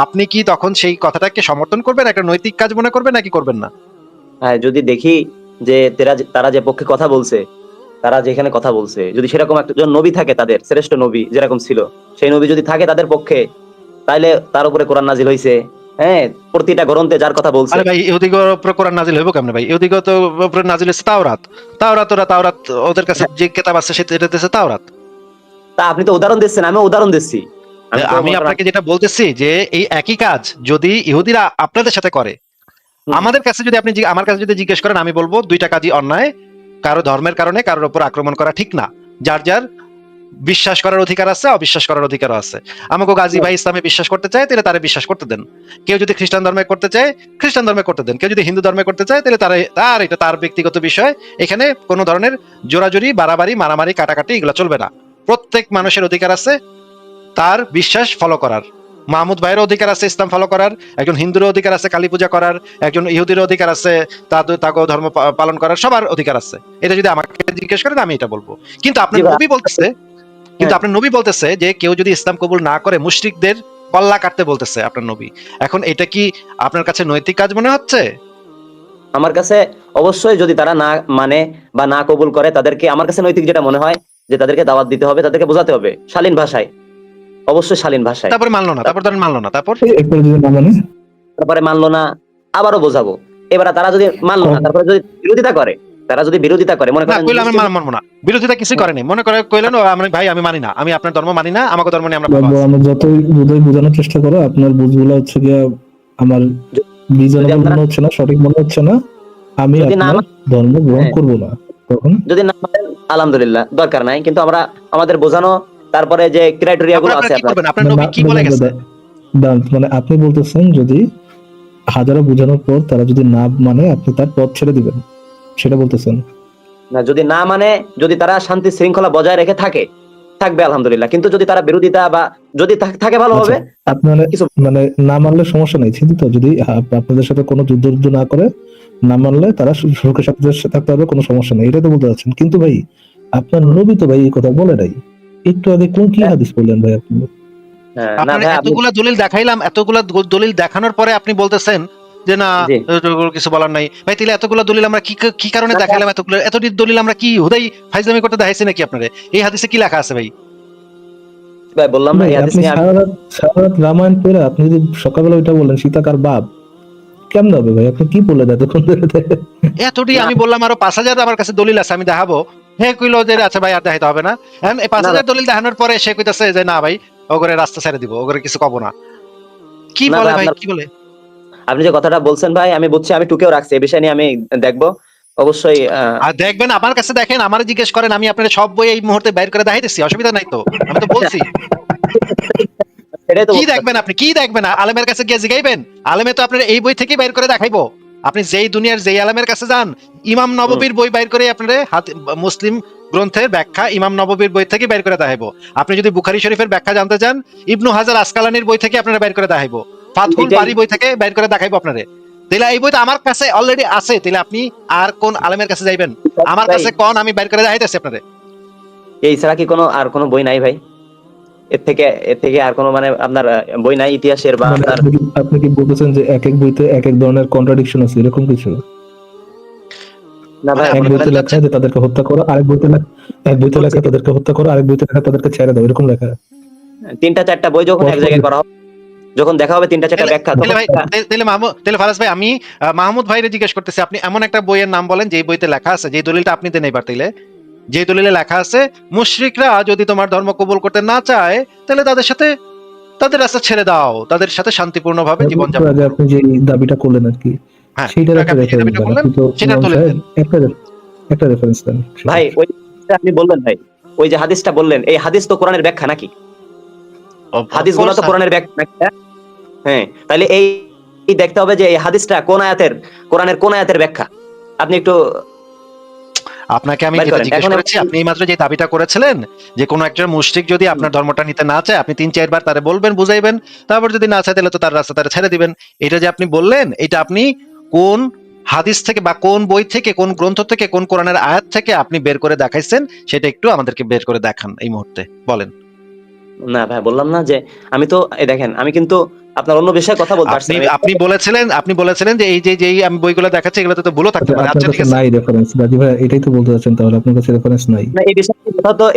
আপনি কি তখন সেই কথাটাকে সমর্থন করবেন, একটা নৈতিক কাজ মনে করবেন নাকি করবেন না?
হ্যাঁ, যদি দেখি যে তারা যে পক্ষে কথা বলছে, তারা যেখানে কথা বলছে, যদি সেরকম একজন নবী থাকে, তাদের শ্রেষ্ঠ নবী যেরকম ছিল, সেই নবী যদি থাকে তাদের পক্ষে, তাইলে তার উপরে কোরআন নাজিল হইছে। হ্যাঁ, প্রতিটা গ্রন্থে যার কথা বলছে।
আরে ভাই, ইহুদিগর উপর কোরআন নাজিল হইব কেমনে ভাই? ইহুদিগর তো উপরে নাজিল হইছে তাওরাত। তাওরাত ওদের কাছে যে কিতাব আছে সেটা দিতেছে তাওরাত।
তা আপনি তো উদাহরণ দিচ্ছেন, আমি উদাহরণ দিচ্ছি।
আমি আপনাকে যেটা বলতেছি যে এই একই কাজ যদি ইহুদিরা আপনাদের সাথে করে, আমাদের কাছে যদি আপনি আমার কাছে যদি জিজ্ঞেস করেন, আমি বলবো দুইটা কাজই অন্যায়। কারো ধর্মের কারণে কারোর উপর আক্রমণ করা ঠিক না। যার যার বিশ্বাস করার অধিকার আছে, অবিশ্বাস করার অধিকার আছে। আমাকে গাজী ভাই ইসলামে বিশ্বাস করতে চায় তাহলে তারা বিশ্বাস করতে দেন। কেউ যদি খ্রিস্টান ধর্মে করতে চায় খ্রিস্টান ধর্মে করতে দেন। কেউ যদি হিন্দু ধর্মে করতে চায় তাহলে এটা তার ব্যক্তিগত বিষয়। এখানে কোনো ধরনের জোরাজুরি, বাড়াবাড়ি, মারামারি, কাটাকাটি এগুলো চলবে না। প্রত্যেক মানুষের অধিকার আছে তার বিশ্বাস ফলো করার। মাহমুদ ভাইয়ের অধিকার আছে ইসলাম ফলো করার, একজন হিন্দুর অধিকার আছে কালী পূজা করার, একজন ইহুদির অধিকার আছে তাকে ধর্ম পালন করার, সবার অধিকার আছে। এটা যদি আমাকে জিজ্ঞেস করেন আমি এটা বলবো। কিন্তু আপনার নবী বলতেছে যে কেউ যদি ইসলাম কবুল না করে মুশরিকদের কল্লা কাটতে বলতেছে আপনার নবী। এখন এটা কি আপনার কাছে নৈতিক কাজ মনে হচ্ছে?
আমার কাছে অবশ্যই যদি তারা না মানে বা না কবুল করে, তাদেরকে আমার কাছে নৈতিক যেটা মনে হয় যে তাদেরকে দাওয়াত দিতে হবে, তাদেরকে বোঝাতে হবে শালীন ভাষায়, অবশ্যই শালীন ভাষায়।
তারপরে মানলো না,
তারপরে মানলো না, আবারও বোঝাবো। এবারে তারা যদি মানলো না, তারপরে যদি বিরোধিতা করে মনে করেন
বিরোধিতা কিছু করেনি, মনে করে কইলেন ভাই আমি মানি না, আমি আপনার ধর্ম মানি না, আমাকে ধর্ম নিয়ে আমরা
যতই বোঝানোর চেষ্টা করো আপনার বুঝগুলো হচ্ছে গিয়ে আমার মনে হচ্ছে না, সঠিক মনে হচ্ছে না, আমি আপনার ধর্ম গ্রহণ করবো না। তখন যদি না মানেন আলহামদুলিল্লাহ, দরকার নাই, কিন্তু আমরা আমাদের বোঝানো তারপরে যে ক্রাইটেরিয়া গুলো আছে
আপনার নবী কি বলে গেছে,
মানে আপনি বলতেছেন যদি হাজারো বোঝানোর পর তারা যদি না মানে আপনি তার পথ ছেড়ে দিবেন, সেটা বলতেছেন?
না, যদি না মানে, যদি তারা শান্তি শৃঙ্খলা বজায় রেখে থাকবে আলহামদুলিল্লাহ, কিন্তু যদি তারা বিরোধিতা বা যদি থাকে ভালো
আচ্ছা,
হবে।
আপনি মানে
কিছু
মানে না মানলে সমস্যা নেই, কিন্তু তো যদি আপনাদের সাথে কোনো যুদ্ধ না করে না মানলে তারা সুখে সাথে থাকতে হবে, কোনো সমস্যা নেই, এটা তো বলতে চাচ্ছেন। কিন্তু ভাই আপনার নবী তো ভাই এই কথা বলে নাই। একটু আগে কোন কি
হ্যাঁ,
হাদিস বললেন ভাই আপনি?
না
আপনার
ভাই, আপনি
এতগুলা দলিল দেখাইলাম, এতগুলা দলিল দেখানোর পরে আপনি বলতেছেন যে না,
জি
কিছু বলার নাই ভাই। তাহলে এতগুলা দলিল আমরা কি কারণে
না,
দেখাইলাম? এত দলিল আমরা কি হুদাই ফাইজলামি করতে দেখাইছি নাকি আপনারে? এই হাদিসে কি লেখা আছে ভাই?
ভাই বললাম না
ভাই
এই হাদিস
আপনি
নিয়ে আমি
সারা রাত রামায়ণ পড়ে আপনি যদি সকালবেলা ওইটা বলেন সীতা কার বাপ, কেমন হবে ভাই? আপনি কি বললেন এতক্ষণ ধরে?
এতটি
না
আমি বললাম আরো 5,000 আমার কাছে দলিল আছে, আমি দেখাবো। হে কইলো যে আচ্ছা ভাই আর দেখাইতে হবে না। এখন এই
না
5,000 দলিল দেখানোর পরে সে কইতাছে যে না ভাই, ওগরে রাস্তা ছেড়ে দিব, ওগরে কিছু কব না। কি
না
বলে
ভাই,
ভাই,
আপনার
কি বলে?
আপনি যে কথাটা বলছেন ভাই আমি বুঝছি, আমি টুকেও রাখছি, এই বিষয় নিয়ে আমি দেখবো অবশ্যই।
আর দেখবেন, আমার কাছে দেখেন, আমারে জিজ্ঞেস করেন, আমি আপনার সব বই এই মুহূর্তে বাইর করে দেখাইতেছি, অসুবিধা নাই তো। আমি তো বলছি।
সেটাই তো
কি
বলতে
দেখবেন আপনি, কি দেখবেন? আলেমের কাছে গিয়ে জিগাইবেন? আলেমে তো আপনার এই বই থেকেই বাইর করে দেখাইবো। আপনি যেই দুনিয়ার যেই আলেমের কাছে যান, ইমাম নববীর বই বাইর করে আপনার মুসলিম গ্রন্থের ব্যাখ্যা ইমাম নববীর বই থেকে বাইর করে দেখাইবো। আপনি যদি বুখারী শরীফের ব্যাখ্যা জানতে চান, ইবনু হাজার আসকালানির বই থেকে আপনারা বাইর করে দেখাইবো। ফাতহুল
এটাই
বারি বই থেকে বাইর করে দেখাইবো আপনারে। তাহলে এই বইটা আমার কাছে অলরেডি আছে, তাহলে আপনি আর কোন আলেমের কাছে যাইবেন? আমার
ভাই,
কাছে কোন, আমি বাইর করে দেখাইতেছি আপনারে।
এই ছাড়া কি আর কোনো বই নাই ভাই? এর থেকে আর কোনো মানে আপনার বই নাই ইতিহাসের বা
মানে
আপনার?
আপনি কি বলতেছেন যে এক এক বইতে এক এক ধরনের কন্ট্রাডিকশন আছে, এরকম কিছু?
না
মানে
ভাই,
এক
আপনি
মনে
বইতে
করেন
বলতে
লেখা
চাচ্ছেন,
যে তাদেরকে হত্যা করো, এক বইতে
বলছি
লেখা তাদেরকে হত্যা করো, আরেক বইতে লেখা তাদেরকে ছেড়ে দাও, এরকম লেখা?
3টা 4টা বই যখন এক
পরস্পর
জায়গায় করা হবে, যখন দেখা হবে 3টা 4টা
তাহলে
ব্যাখ্যা,
তাহলে
তখন
ভাই, তাহলে ফারাজ ভাই, আমি মাহমুদ ভাইরে জিজ্ঞেস করতেছি, আপনি এমন একটা বইয়ের নাম বলেন যে বইতে লেখা আছে, যে দলিলটা আপনি দেন এবার, তাইলে যে দলিলে লেখা আছে মুশরিকরা যদি তোমার ধর্ম কবুল করতে না চায়, তাহলে তাদের সাথে তাদের রাস্তা ছেড়ে দাও, তাদের সাথে শান্তিপূর্ণভাবে
একটু
জীবনযাপন
আগে
করো।
আপনি যে দাবিটা করলেন আর কি,
হ্যাঁ,
সেইটার
একটু আগে
একটা
আপনি যে
রেফারেন্স
দাবিটা
দেন
করলেন
আপনি তো,
সেটার
ইমাম
দলিল
সাহেব।
দেন।
একটা রেফারেন্স দেন
ভাই
সেটার।
ওই যে আপনি বললেন ভাই, ওই যে হাদিসটা বললেন, এই হাদিস তো কোরআনের ব্যাখ্যা নাকি? হাদিসগুলো
অফকোর্স।
তো কোরআনের ব্যাখ্যা নাকি? হ্যাঁ, তাহলে এই দেখতে হবে যে এই হাদিসটা কোরআনের কোন আয়াতের ব্যাখ্যা। আপনি একটু
আপনাকে আমি
বের
যেটা
করেন
জিজ্ঞেস
এখন।
করেছি, আপনি এইমাত্র যে দাবিটা করেছিলেন যে কোন একজন মুশরিক যদি আপনার ধর্মটা নিতে না চায়, আপনি 3-4 বার তারে বলবেন, বুঝাইবেন, তারপর যদি না চায় তাহলে তো তার রাস্তা তারা ছেড়ে দিবেন। এটা যে আপনি বললেন, এটা আপনি কোন হাদিস থেকে বা কোন বই থেকে, কোন গ্রন্থ থেকে, কোন কোরআনের আয়াত থেকে আপনি বের করে দেখাইছেন, সেটা একটু আমাদেরকে বের করে দেখান এই মুহূর্তে, বলেন।
না ভাই, বললাম না যে আমি তো, এই দেখেন আমি কিন্তু আপনার অন্য বিষয়ে কথা বলতে
আপনি
আসছিলাম।
আপনি বলেছিলেন যে এই যে আমি বইগুলো দেখাচ্ছি এগুলোতে তো ভুলও থাকতে
আচ্ছা,
পারে।
আপনার
আচ্ছা, ঠিক
কাছে
আছে।
নাই রেফারেন্স রাজি ভাই, এটাই তো বলতে চাচ্ছেন, তাহলে আপনার কাছে রেফারেন্স নাই?
না,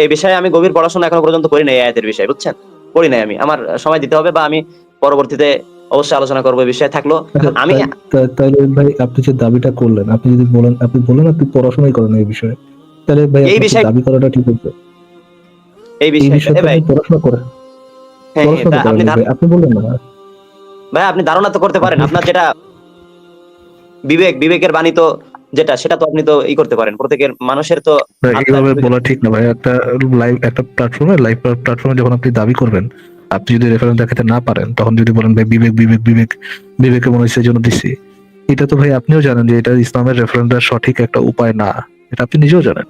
এই বিষয়ে আমি গভীর পড়াশোনা এখনো পর্যন্ত করি নাই, এই আয়াতের বিষয়ে, বুঝছেন? করি নাই আমি, আমার সময় দিতে হবে, বা আমি পরবর্তীতে অবশ্যই আলোচনা করবো এই বিষয়ে থাকলো।
আচ্ছা,
এখন আমি
তাহলে ভাই আপনি যে দাবিটা করলেন, আপনি যদি বলেন, আপনি বলেন আপনি পড়াশোনাই করেন এই বিষয়ে, তাহলে ভাই
এই
আপনার কি
বিষয়
দাবি করাটা ঠিক হচ্ছে?
এই
এই
বিষয়টা
বিষয়ে তো
ভাই,
আপনি পড়াশোনা করেন,
হ্যাঁ হ্যাঁ,
পড়াশোনা
তা
তো করেন
আপনি
নাই ভাই, আপনি বললেন না?
ভাই আপনি ধারণা তো করতে পারেন,
আপনি
আপনার যেটা বিবেকের বাণী তো, যেটা সেটা তো আপনি তো করতে পারেন, প্রত্যেকের মানুষের তো
ভাই,
আত্মার
এভাবে
বিবেক।
বলা ঠিক না ভাই। একটা প্ল্যাটফর্মে যখন আপনি দাবি করবেন, আপনি যদি রেফারেন্স দেখাতে না পারেন, তখন যদি বলেন ভাই বিবেকে মনে হচ্ছে এই জন্য দিচ্ছি, এটা তো ভাই আপনিও জানেন যে এটা ইসলামের রেফারেন্সের সঠিক একটা উপায় না, এটা আপনি নিজেও জানেন।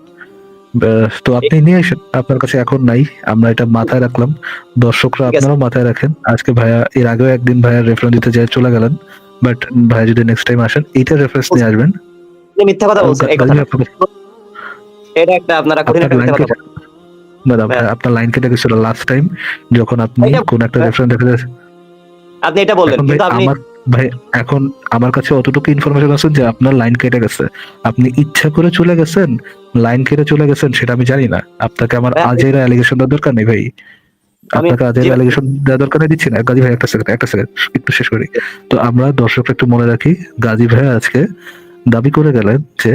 তো আপনি নিয়ে আসেন, আপনার কাছে এখন নাই, আমরা এটা মাথায় রাখলাম, দর্শকরা
ঠিক আছে,
আপনারাও মাথায় রাখেন। আজকে ভাইয়া এর আগেও একদিন ভাইয়া রেফারেন্স দিতে যায় চলে গেলেন, বাট ভাইয়া যদি নেক্সট টাইম আসেন এইটার রেফারেন্স নিয়ে আসবেন।
আপনি মিথ্যা কথা বলছেন, এই
গাজী
কথাটা,
ভাই,
এটা একটা আপনারা কঠিন
আপনার
একটা
লাইন
মিথ্যা কথা
কেটে,
বলছেন
দাদা
ভাই।
ভাই আপনার লাইন কেটে গেছিল লাস্ট টাইম, যখন আপনি
এটা
কোন একটা রেফারেন্স দেখা যায়।
আপনি এটা বললেন,
এখন ভাই
কিন্তু আপনি
ভাই এখন আমার কাছে অতটুকু ইনফরমেশন আছে যে আপনার লাইন কেটে গেছে, আপনি ইচ্ছা করে চলে গেছেন, লাইন কেটে চলে গেছেন, সেটা আমি জানি না। আপনাকে আমার
ভাই,
আজের অ্যালিগেশন দেওয়ার দরকার নেই ভাই,
আমি
আপনাকে আজের
জি ভাই,
অ্যালিগেশন দেওয়ার দরকার নেই, দিচ্ছি না। গাজী ভাই একটা সেকেন্ড একটু শেষ করি। তো আমরা দর্শকরা একটু মনে রাখি, গাজী ভাই আজকে দাবি করে গেলেন যে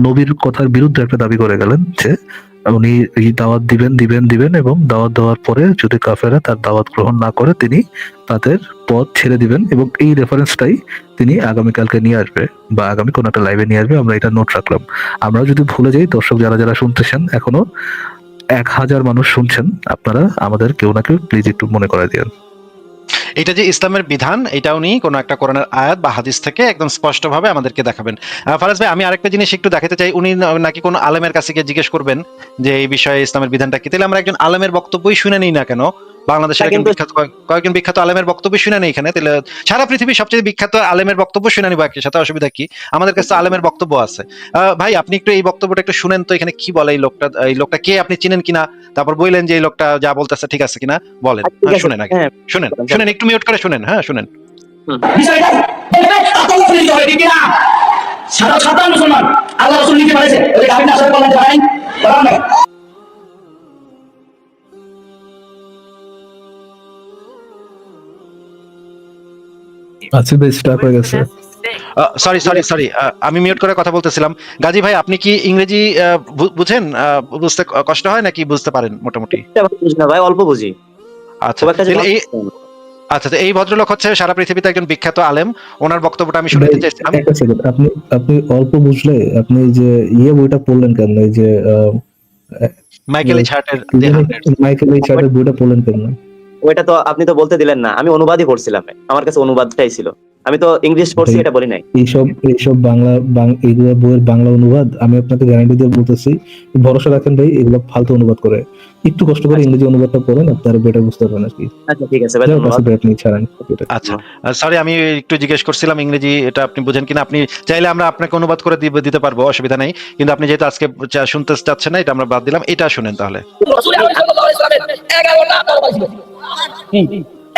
নবীর কথার বিরুদ্ধে একটা দাবি করে গেলেন যে উনি এই দাওয়াত দিবেন এবং দাওয়াত দেওয়ার পরে যদি কাফেররা তার দাওয়াত গ্রহণ না করে তিনি তাদের পথ ছেড়ে দিবেন, এবং এই রেফারেন্সটাই তিনি আগামীকালকে নিয়ে আসবে বা আগামী কোন একটা লাইভে নিয়ে আসবে, আমরা এটা নোট রাখলাম। আমরা যদি ভুলে যাই, দর্শক যারা যারা শুনতেছেন, এখনো 1,000 মানুষ শুনছেন, আপনারা আমাদের কেউ না কেউ প্লিজ একটু মনে করাই দিন।
এটা যে ইসলামের বিধান, এটা উনি কোন একটা কোরআনের আয়াত বা হাদিস থেকে একদম স্পষ্টভাবে আমাদেরকে দেখাবেন। ফারাজ ভাই, আমি আরেকটা জিনিস একটু দেখাতে চাই। উনি নাকি কোনো আলেমের কাছে গিয়ে জিজ্ঞেস করবেন যে এই বিষয়ে ইসলামের বিধানটা কি। তাহলে আমরা একজন আলেমের বক্তব্যই শুনে নিই না কেন? বাংলাদেশের একজন
কিন্তু
বিখ্যাত কয়েকজন বিখ্যাত আলেমের বক্তব্য শুনে নেই এখানে, তাহলে সারা পৃথিবীর সবচেয়ে বিখ্যাত আলেমের বক্তব্য শুনে নিবো একই সাথে, অসুবিধা কি? আমাদের কাছে আলেমের বক্তব্য আছে। ভাই আপনি একটু এই বক্তব্যটা একটু শুনেন তো, এখানে কি বলে এই লোকটা কে, আপনি চিনেন কিনা, তারপর বললেন যে এই লোকটা যা বলতেছে ঠিক আছে কিনা বলেন।
ঠিক আছে,
শুনেন আগে,
হ্যাঁ,
শুনেন শুনেন, একটু মিউট করে শুনেন, হ্যাঁ শুনেন।
বিষয়টা দেখবে তাকাও করে দিতে হবে, ঠিক না? সাধারণ মুসলমান আল্লাহ রাসূল লিখে পাঠিয়েছে, ওই যে গাবিন আসলে বলেন জানেন বলেন না।
আচ্ছা বেশ, স্টার্ট হয়ে গেছে।
সরি সরি সরি, আমি মিউট করে কথা বলতেছিলাম। গাজী ভাই, আপনি কি ইংরেজি বুঝেন? বুঝতে কষ্ট হয় নাকি বুঝতে পারেন মোটামুটি?
এটা ভাই বুঝি না ভাই, অল্প বুঝি।
আচ্ছা,
খুব একটা যে
তাহলে আচ্ছা, তো এই ভদ্রলোক হচ্ছে সারা পৃথিবীতে একজন বিখ্যাত আলেম, ওনার বক্তব্যটা আমি শুনতে চাইছিলাম।
একটা সেকেন্ড, আপনি অল্প বুঝলে আপনি এই যে বইটা পড়লেন কেন? এই যে
মাইকেল এইচ হার্টের
কি জানি, মাইকেল এই চার্টের বইটা পড়লেন কেন?
ওইটা তো আপনি তো বলতে দিলেন না, আমি অনুবাদই করছিলাম, আমার কাছে অনুবাদটাই ছিল, আমি তো ইংলিশ পড়ছি এটা বলি নাই।
এইসব এইগুলো বইয়ের বাংলা অনুবাদ আমি আপনাকে গ্যারান্টি দিয়ে বলতেছি, ভরসা রাখেন ভাই, এগুলো ফালতু অনুবাদ করে। একটু কষ্ট করে ইংরেজি অনুবাদটা পড়েন, আপনারা বেটার বুঝতে পারবেন আর কি।
আচ্ছা ঠিক আছে ভাই,
যাই হোক,
ধন্যবাদ।
আসলে আপনি ছাড়েন এটা।
আচ্ছা, সরি, আমি একটু জিজ্ঞেস করছিলাম ইংরেজি এটা আপনি বুঝেন কিনা। আপনি চাইলে আমরা আপনাকে অনুবাদ করে দিতে পারবো, অসুবিধা নেই, কিন্তু আপনি যেহেতু আজকে শুনতে চাচ্ছেন না, এটা আমরা বাদ দিলাম। এটা শুনেন তাহলে।
রাসূল সাল্লাল্লাহু আলাইহি ওয়াসাল্লামের 11টা তরবারি ছিল।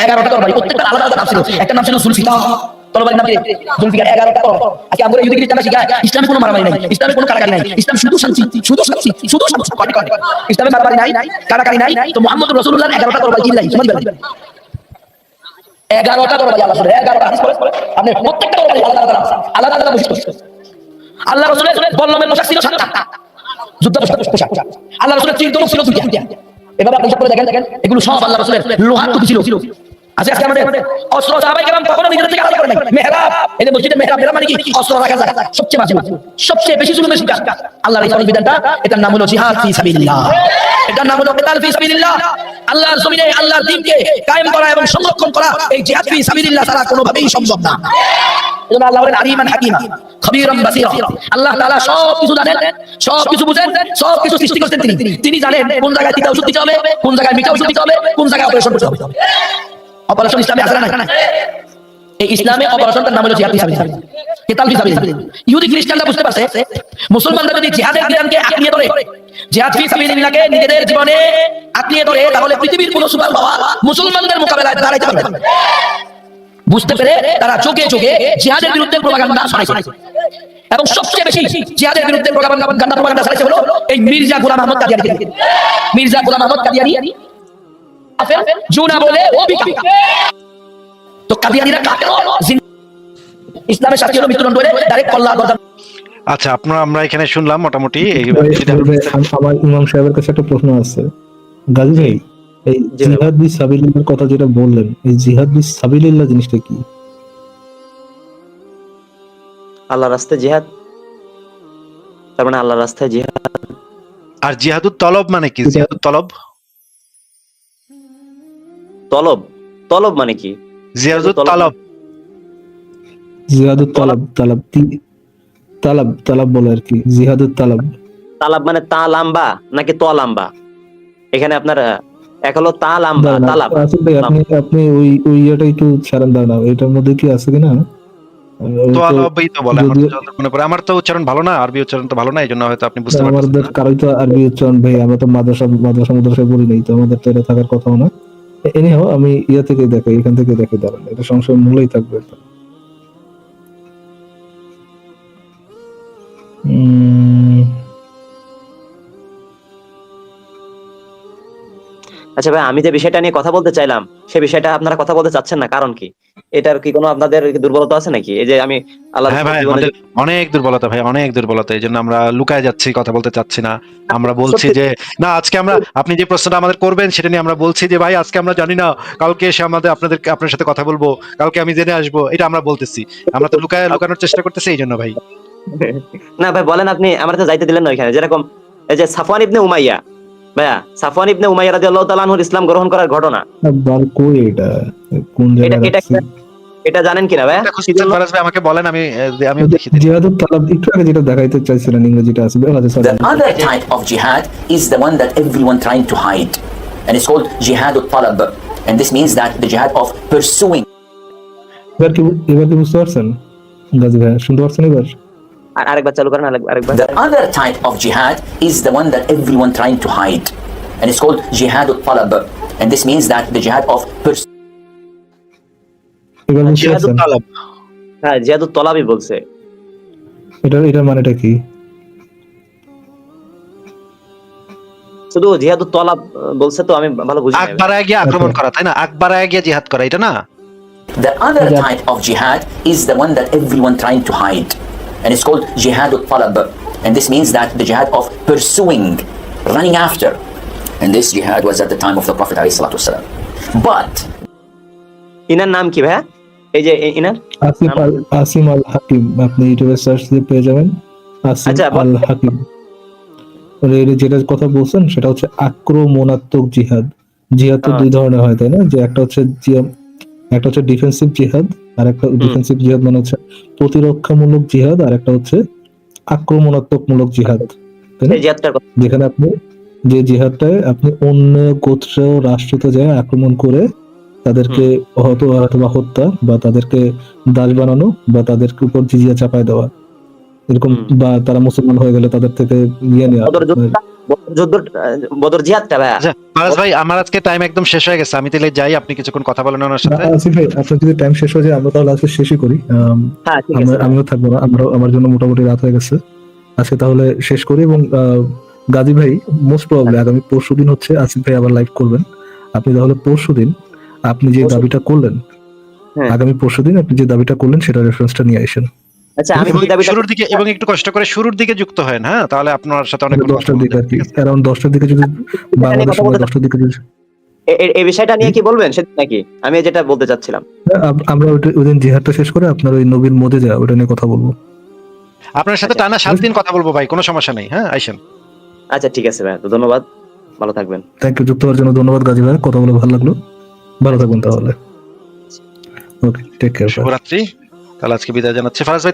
11টা তরবারি, প্রত্যেকটা আলাদা আলাদা নাম ছিল। একটা নাম ছিল সুলফিকার, তরবারির নাম কি? জুলফিকার। 11টা তরবারি। আজকে আমরা ইহুদি খ্রিস্টানরা শিখায় ইসলামে কোনো মারামারি নাই, ইসলামে কোনো কারাকারি নাই, ইসলাম শুধু শান্তি, শুধু শান্তি, শুধু শান্তি। ইসলামে মারামারি নাই, কারাকারি নাই। তো মুহাম্মদ রাসূলুল্লাহর 11টা তরবারি কি নাই? সমান বলেন। 11টা তরবারি আল্লাহ রাসূলের, 11টা হাদিস পড়ে আপনি প্রত্যেকটা তরবারি আলাদা আলাদা নাম, আলাদা আলাদা বৈশিষ্ট্য। আল্লাহ রাসূলের বল্লমের পোশাক ছিল 7টা, যুদ্ধ পোশাক। আল্লাহ রাসূলের তীর ছিল 2টা। এভাবে আপনি সব করে দেখেন, এগুলো সব আল্লাহ রাসূলের লোহার টুপি ছিল। আজকে আমাদের অস্ত্র সাহাবায়ে কেরাম কখনো নিজেদের থেকে আলাদা করে নাই। মেহরাব, এই যে মসজিদে মেহরাব মানে কি? অস্ত্র রাখা যায়। সবচেয়ে বাজে, সবচেয়ে বেশি জুলুমের শিকার আল্লাহর এই সংবিধানটা। এটার নাম হলো জিহাদ ফি সাবিলিল্লাহ, এটার নাম হলো কিতাল ফি সাবিলিল্লাহ। আল্লাহর জমিনে আল্লাহর দ্বীনকে কায়েম করা এবং সংরক্ষণ করা, এই জিহাদ ফি সাবিলিল্লাহ ছাড়া কোনোভাবেই সম্ভব না। এজন্য আল্লাহ বলেন আলিমান হাকিমা খবীরাম বাসীরা। আল্লাহ তাআলা সব কিছু জানেন, সব কিছু বুঝেন, সব কিছু সৃষ্টি করেছেন তিনি। তিনি জানেন কোন জায়গায় তিতা ওষুধ দিতে হবে, কোন জায়গায় মিঠা ওষুধ দিতে হবে, কোন জায়গায় অপারেশন করতে হবে। অপারেশন ইসলামে আছে না? এই ইসলামে অপারেশনটার নাম হলো জিহাদ ফি সাবিলিল্লাহ, কিতাল ফি সাবিলিল্লাহ। ইহুদি খ্রিস্টানরা বুঝতে পারছে মুসলমানরা যদি জিহাদের বিধানকে আঁকড়িয়ে ধরে, জিহাদ ফি সাবিলিল্লাহকে নিজেদের জীবনে আঁকড়িয়ে ধরে, তাহলে পৃথিবীর কোনো সুপার পাওয়ার মুসলমানদের মোকাবেলায় দাঁড়াইতে পারবে না। বুঝতে পেরে তারা চোখে চোখে জিহাদের বিরুদ্ধে প্রপাগান্ডা ছড়াইছে, এবং সবচেয়ে বেশি জিহাদের বিরুদ্ধে প্রপাগান্ডা ছড়াইছে হলো এই মির্জা গোলাম আহমদ কাদিয়ানী। মির্জা গোলাম আহমদ কাদিয়ানী জুনা বলে ও বিকা। তো কাদিয়ানীরা কাফের, ইসলামের শাস্তি হলো মৃত্যুদণ্ড, ডাইরেক্ট কল্লা গর্দান।
আচ্ছা, আমরা এখানে শুনলাম মোটামুটি
আমার ইমাম সাহেবের কাছে একটা প্রশ্ন আছে। গাজী ভাই, এই জিহাদ বি সাবিলিল্লাহর কথা যেটা বললেন, এই জিহাদ বি সাবিলিল্লাহ জিনিসটা কি?
আল্লাহর রাস্তায় জিহাদ, তার মানে আল্লাহর রাস্তায় জিহাদ।
আর জিহাদুত তলব মানে কি? জিহাদুত তলব,
তলব, তলব মানে কি?
জিহাদুত তলব,
জিহাদুত তালাব, তালাব বলে আর কি, জিহাদুত তালাব।
তালাব মানে তা লাম্বা নাকি ত লাম্বা? এখানে আপনার এক হলো তা লাম্বা, তালাব।
আসলে ভাই আপনি ওই ইয়েটা একটু ছাড়েন দাও না, এটার মধ্যে কি আছে কিনা?
তলবই তো বলে, আমার তো যতদূর মনে পড়ে। আমার তো উচ্চারণ ভালো না, আরবি উচ্চারণ তো ভালো না, এইজন্য হয়তো আপনি বুঝতে পারছেন
আমাদের
না।
কারোই তো আরবি উচ্চারণ ভাই, আমরা তো মাদ্রাসা বলি নাই, তো আমাদের তো এটা থাকার কথাও না। এনিহাও আমি ইয়া থেকে দেখি, এখান থেকে দেখি, দাঁড়ান, এটা সংশয় মূলেই থাকবে।
আচ্ছা ভাই, আমি যে বিষয়টা নিয়ে কথা বলতে চাইলাম সে বিষয়টা আপনারা কথা বলতে চাচ্ছেন না, কারণ কি? এটার কি কোনো আপনাদের দুর্বলতা আছে নাকি? এই যে আমি আল্লাহর
হ্যাঁ ভাই,
জীবনে
আমাদের অনেক দুর্বলতা ভাই, অনেক দুর্বলতা, এই জন্য আমরা লুকায় যাচ্ছি, কথা বলতে চাচ্ছি না। আমরা বলছি যে না, আজকে আমরা, আপনি যে প্রশ্নটা আমাদের করবেন সেটা নিয়ে আমরা বলছি যে ভাই আজকে আমরা জানি না, কালকে এসে আপনার সাথে কথা বলবো, কালকে আমি জেনে আসবো, এটা আমরা বলতেছি। আমরা তো লুকানোর চেষ্টা করতেছি, এই জন্য ভাই।
না ভাই বলেন, আপনি আমার তো যাইতে দিলেন না ওইখানে। যেরকম এই যে সাফওয়ান ইবনে উমাইয়া, ভাইয়া সাফওয়ান ইবনে উমাইয়া রাদিয়াল্লাহু তাআলা আনহুর ইসলাম গ্রহণ করার ঘটনা,
বার কই এটা কোন জায়গায়
এটা
রাখছি?
এটা জানেন কিনা ভাইয়া?
এটা খুঁজছেন ফারাজ ভাই, আমাকে বলেন, আমিও দেখি দিই।
জিহাদুত তালাব একটু আগে যেটা দেখাইতে চাইছিলেন ইংরেজিটা আছে
The other type of jihad is the one that everyone trying to hide, and it's called jihad al-talab, and this means that the jihad of pursuing.
এবার কি বুঝতে পারছেন গাজী ভাই, শুনতে পারছেন এবার?
আরেকবার চালু করেন, আরেকবার।
The other type of jihad is the one that everyone trying to hide, and it's called jihad al-talab, and this means that the jihad of pursuing.
এবার বুঝতে
জিহাদুত
পারছেন
তালাব।
হ্যাঁ, জিহাদুত তলাবই বলছে।
এটার মানেটা কি?
শুধু জিহাদুত তলাব বলছে, তো আমি ভালো বুঝি নাই।
আকবারায় গিয়ে আক্রমণ করা, তাই না? আকবারায় গিয়ে জিহাদ করা, এটা না?
The other type of jihad is the one that everyone trying to hide, and it's called jihad al-talab, and this means that the jihad of pursuing, running after, and this jihad was at the time of the Prophet ﷺ. But
inner নাম কি ভাইয়া? এই যে inner
Asim আল হাকিম, আপনি ইউটিউবে search দিয়ে পেয়ে যাবেন আসিম
আচ্ছা,
আল হাকিম। যেটা কথা বলছেন সেটা হচ্ছে আক্রমণাত্মক জিহাদ। জিহাদ তো দুই ধরনের হয়, তাই না? যে একটা হচ্ছে ডিফেন্সিভ জিহাদ, আর একটা ডিফেন্সিভ জিহাদ মানে হচ্ছে প্রতিরক্ষামূলক জিহাদ, আর একটা হচ্ছে আক্রমণাত্মক জিহাদ, তাই না?
এই জিহাদটার কথা।
যেখানে আপনি যে জিহাদটায় আপনি অন্য গোত্র রাষ্ট্রতে যায় আক্রমণ করে তাদেরকে অথবা হত্যা বা তাদেরকে দাস বানানো বা তাদেরকে উপর জিজিয়া চাপায় দেওয়া, এরকম, বা তারা মুসলমান হয়ে গেলে তাদের থেকে নিয়ে নেওয়া।
বদর জিহাদটা ভাইয়া।
আচ্ছা ফারাজ ভাই, আমার আজকে টাইম একদম শেষ হয়ে গেছে, আমি তাহলে যাই, আপনি কিছুক্ষণ কথা বলেন ওনার সাথে।
আসিফ ভাই, আপনার যদি টাইম শেষ হয়ে যায় আমরা তাহলে আজকে শেষই করি।
হ্যাঁ, ঠিক আছে।
আমিও থাকবো না, আমার জন্য মোটামুটি রাত হয়ে গেছে আজকে, তাহলে শেষ করি। এবং গাজী ভাই মোস্ট প্রবাবলি আগামী পরশুদিন হচ্ছে আসিফ ভাই আবার লাইভ করবেন। আপনি তাহলে পরশুদিন আপনি যে দাবিটা করলেন,
হ্যাঁ।
আগামী পরশুদিন আপনি যে দাবিটা করলেন সেটা রেফারেন্সটা নিয়ে আসেন।
আচ্ছা, আমি
এবং
কি দাবিটা
শুরুর দিকে, এবং একটু কষ্ট করে শুরুর দিকে যুক্ত হয়, হ্যাঁ? তাহলে আপনার সাথে অনেক
10টার দিকে আর কি, অ্যারাউন্ড 10টার দিকে যদি বাংলাদেশ সময় 10টার দিকে যদি
এই বিষয়টা নিয়ে কি বলবেন সেটা নাকি? আমি যেটা বলতে চাচ্ছিলাম,
আমরা ওই দিন জিহাদটা শেষ করে আপনার ওই নবীন মোদে যা ওটা নিয়ে কথা বলবো।
আপনার সাথে টানা 7 দিন কথা বলবো ভাই, কোনো সমস্যা নেই। হ্যাঁ, আইসেন।
আচ্ছা ঠিক আছে ভাই, তো ধন্যবাদ, ভালো থাকবেন।
থ্যাংক ইউ, যুক্ত হওয়ার জন্য ধন্যবাদ গাজী ভাই, কথা বলে ভালো লাগলো, ভালো থাকবেন তাহলে। ওকে, টেক কেয়ার।
শুভরাত্রি। তাহলে আজকে বিদায় জানাচ্ছি ফারাজ ভাই।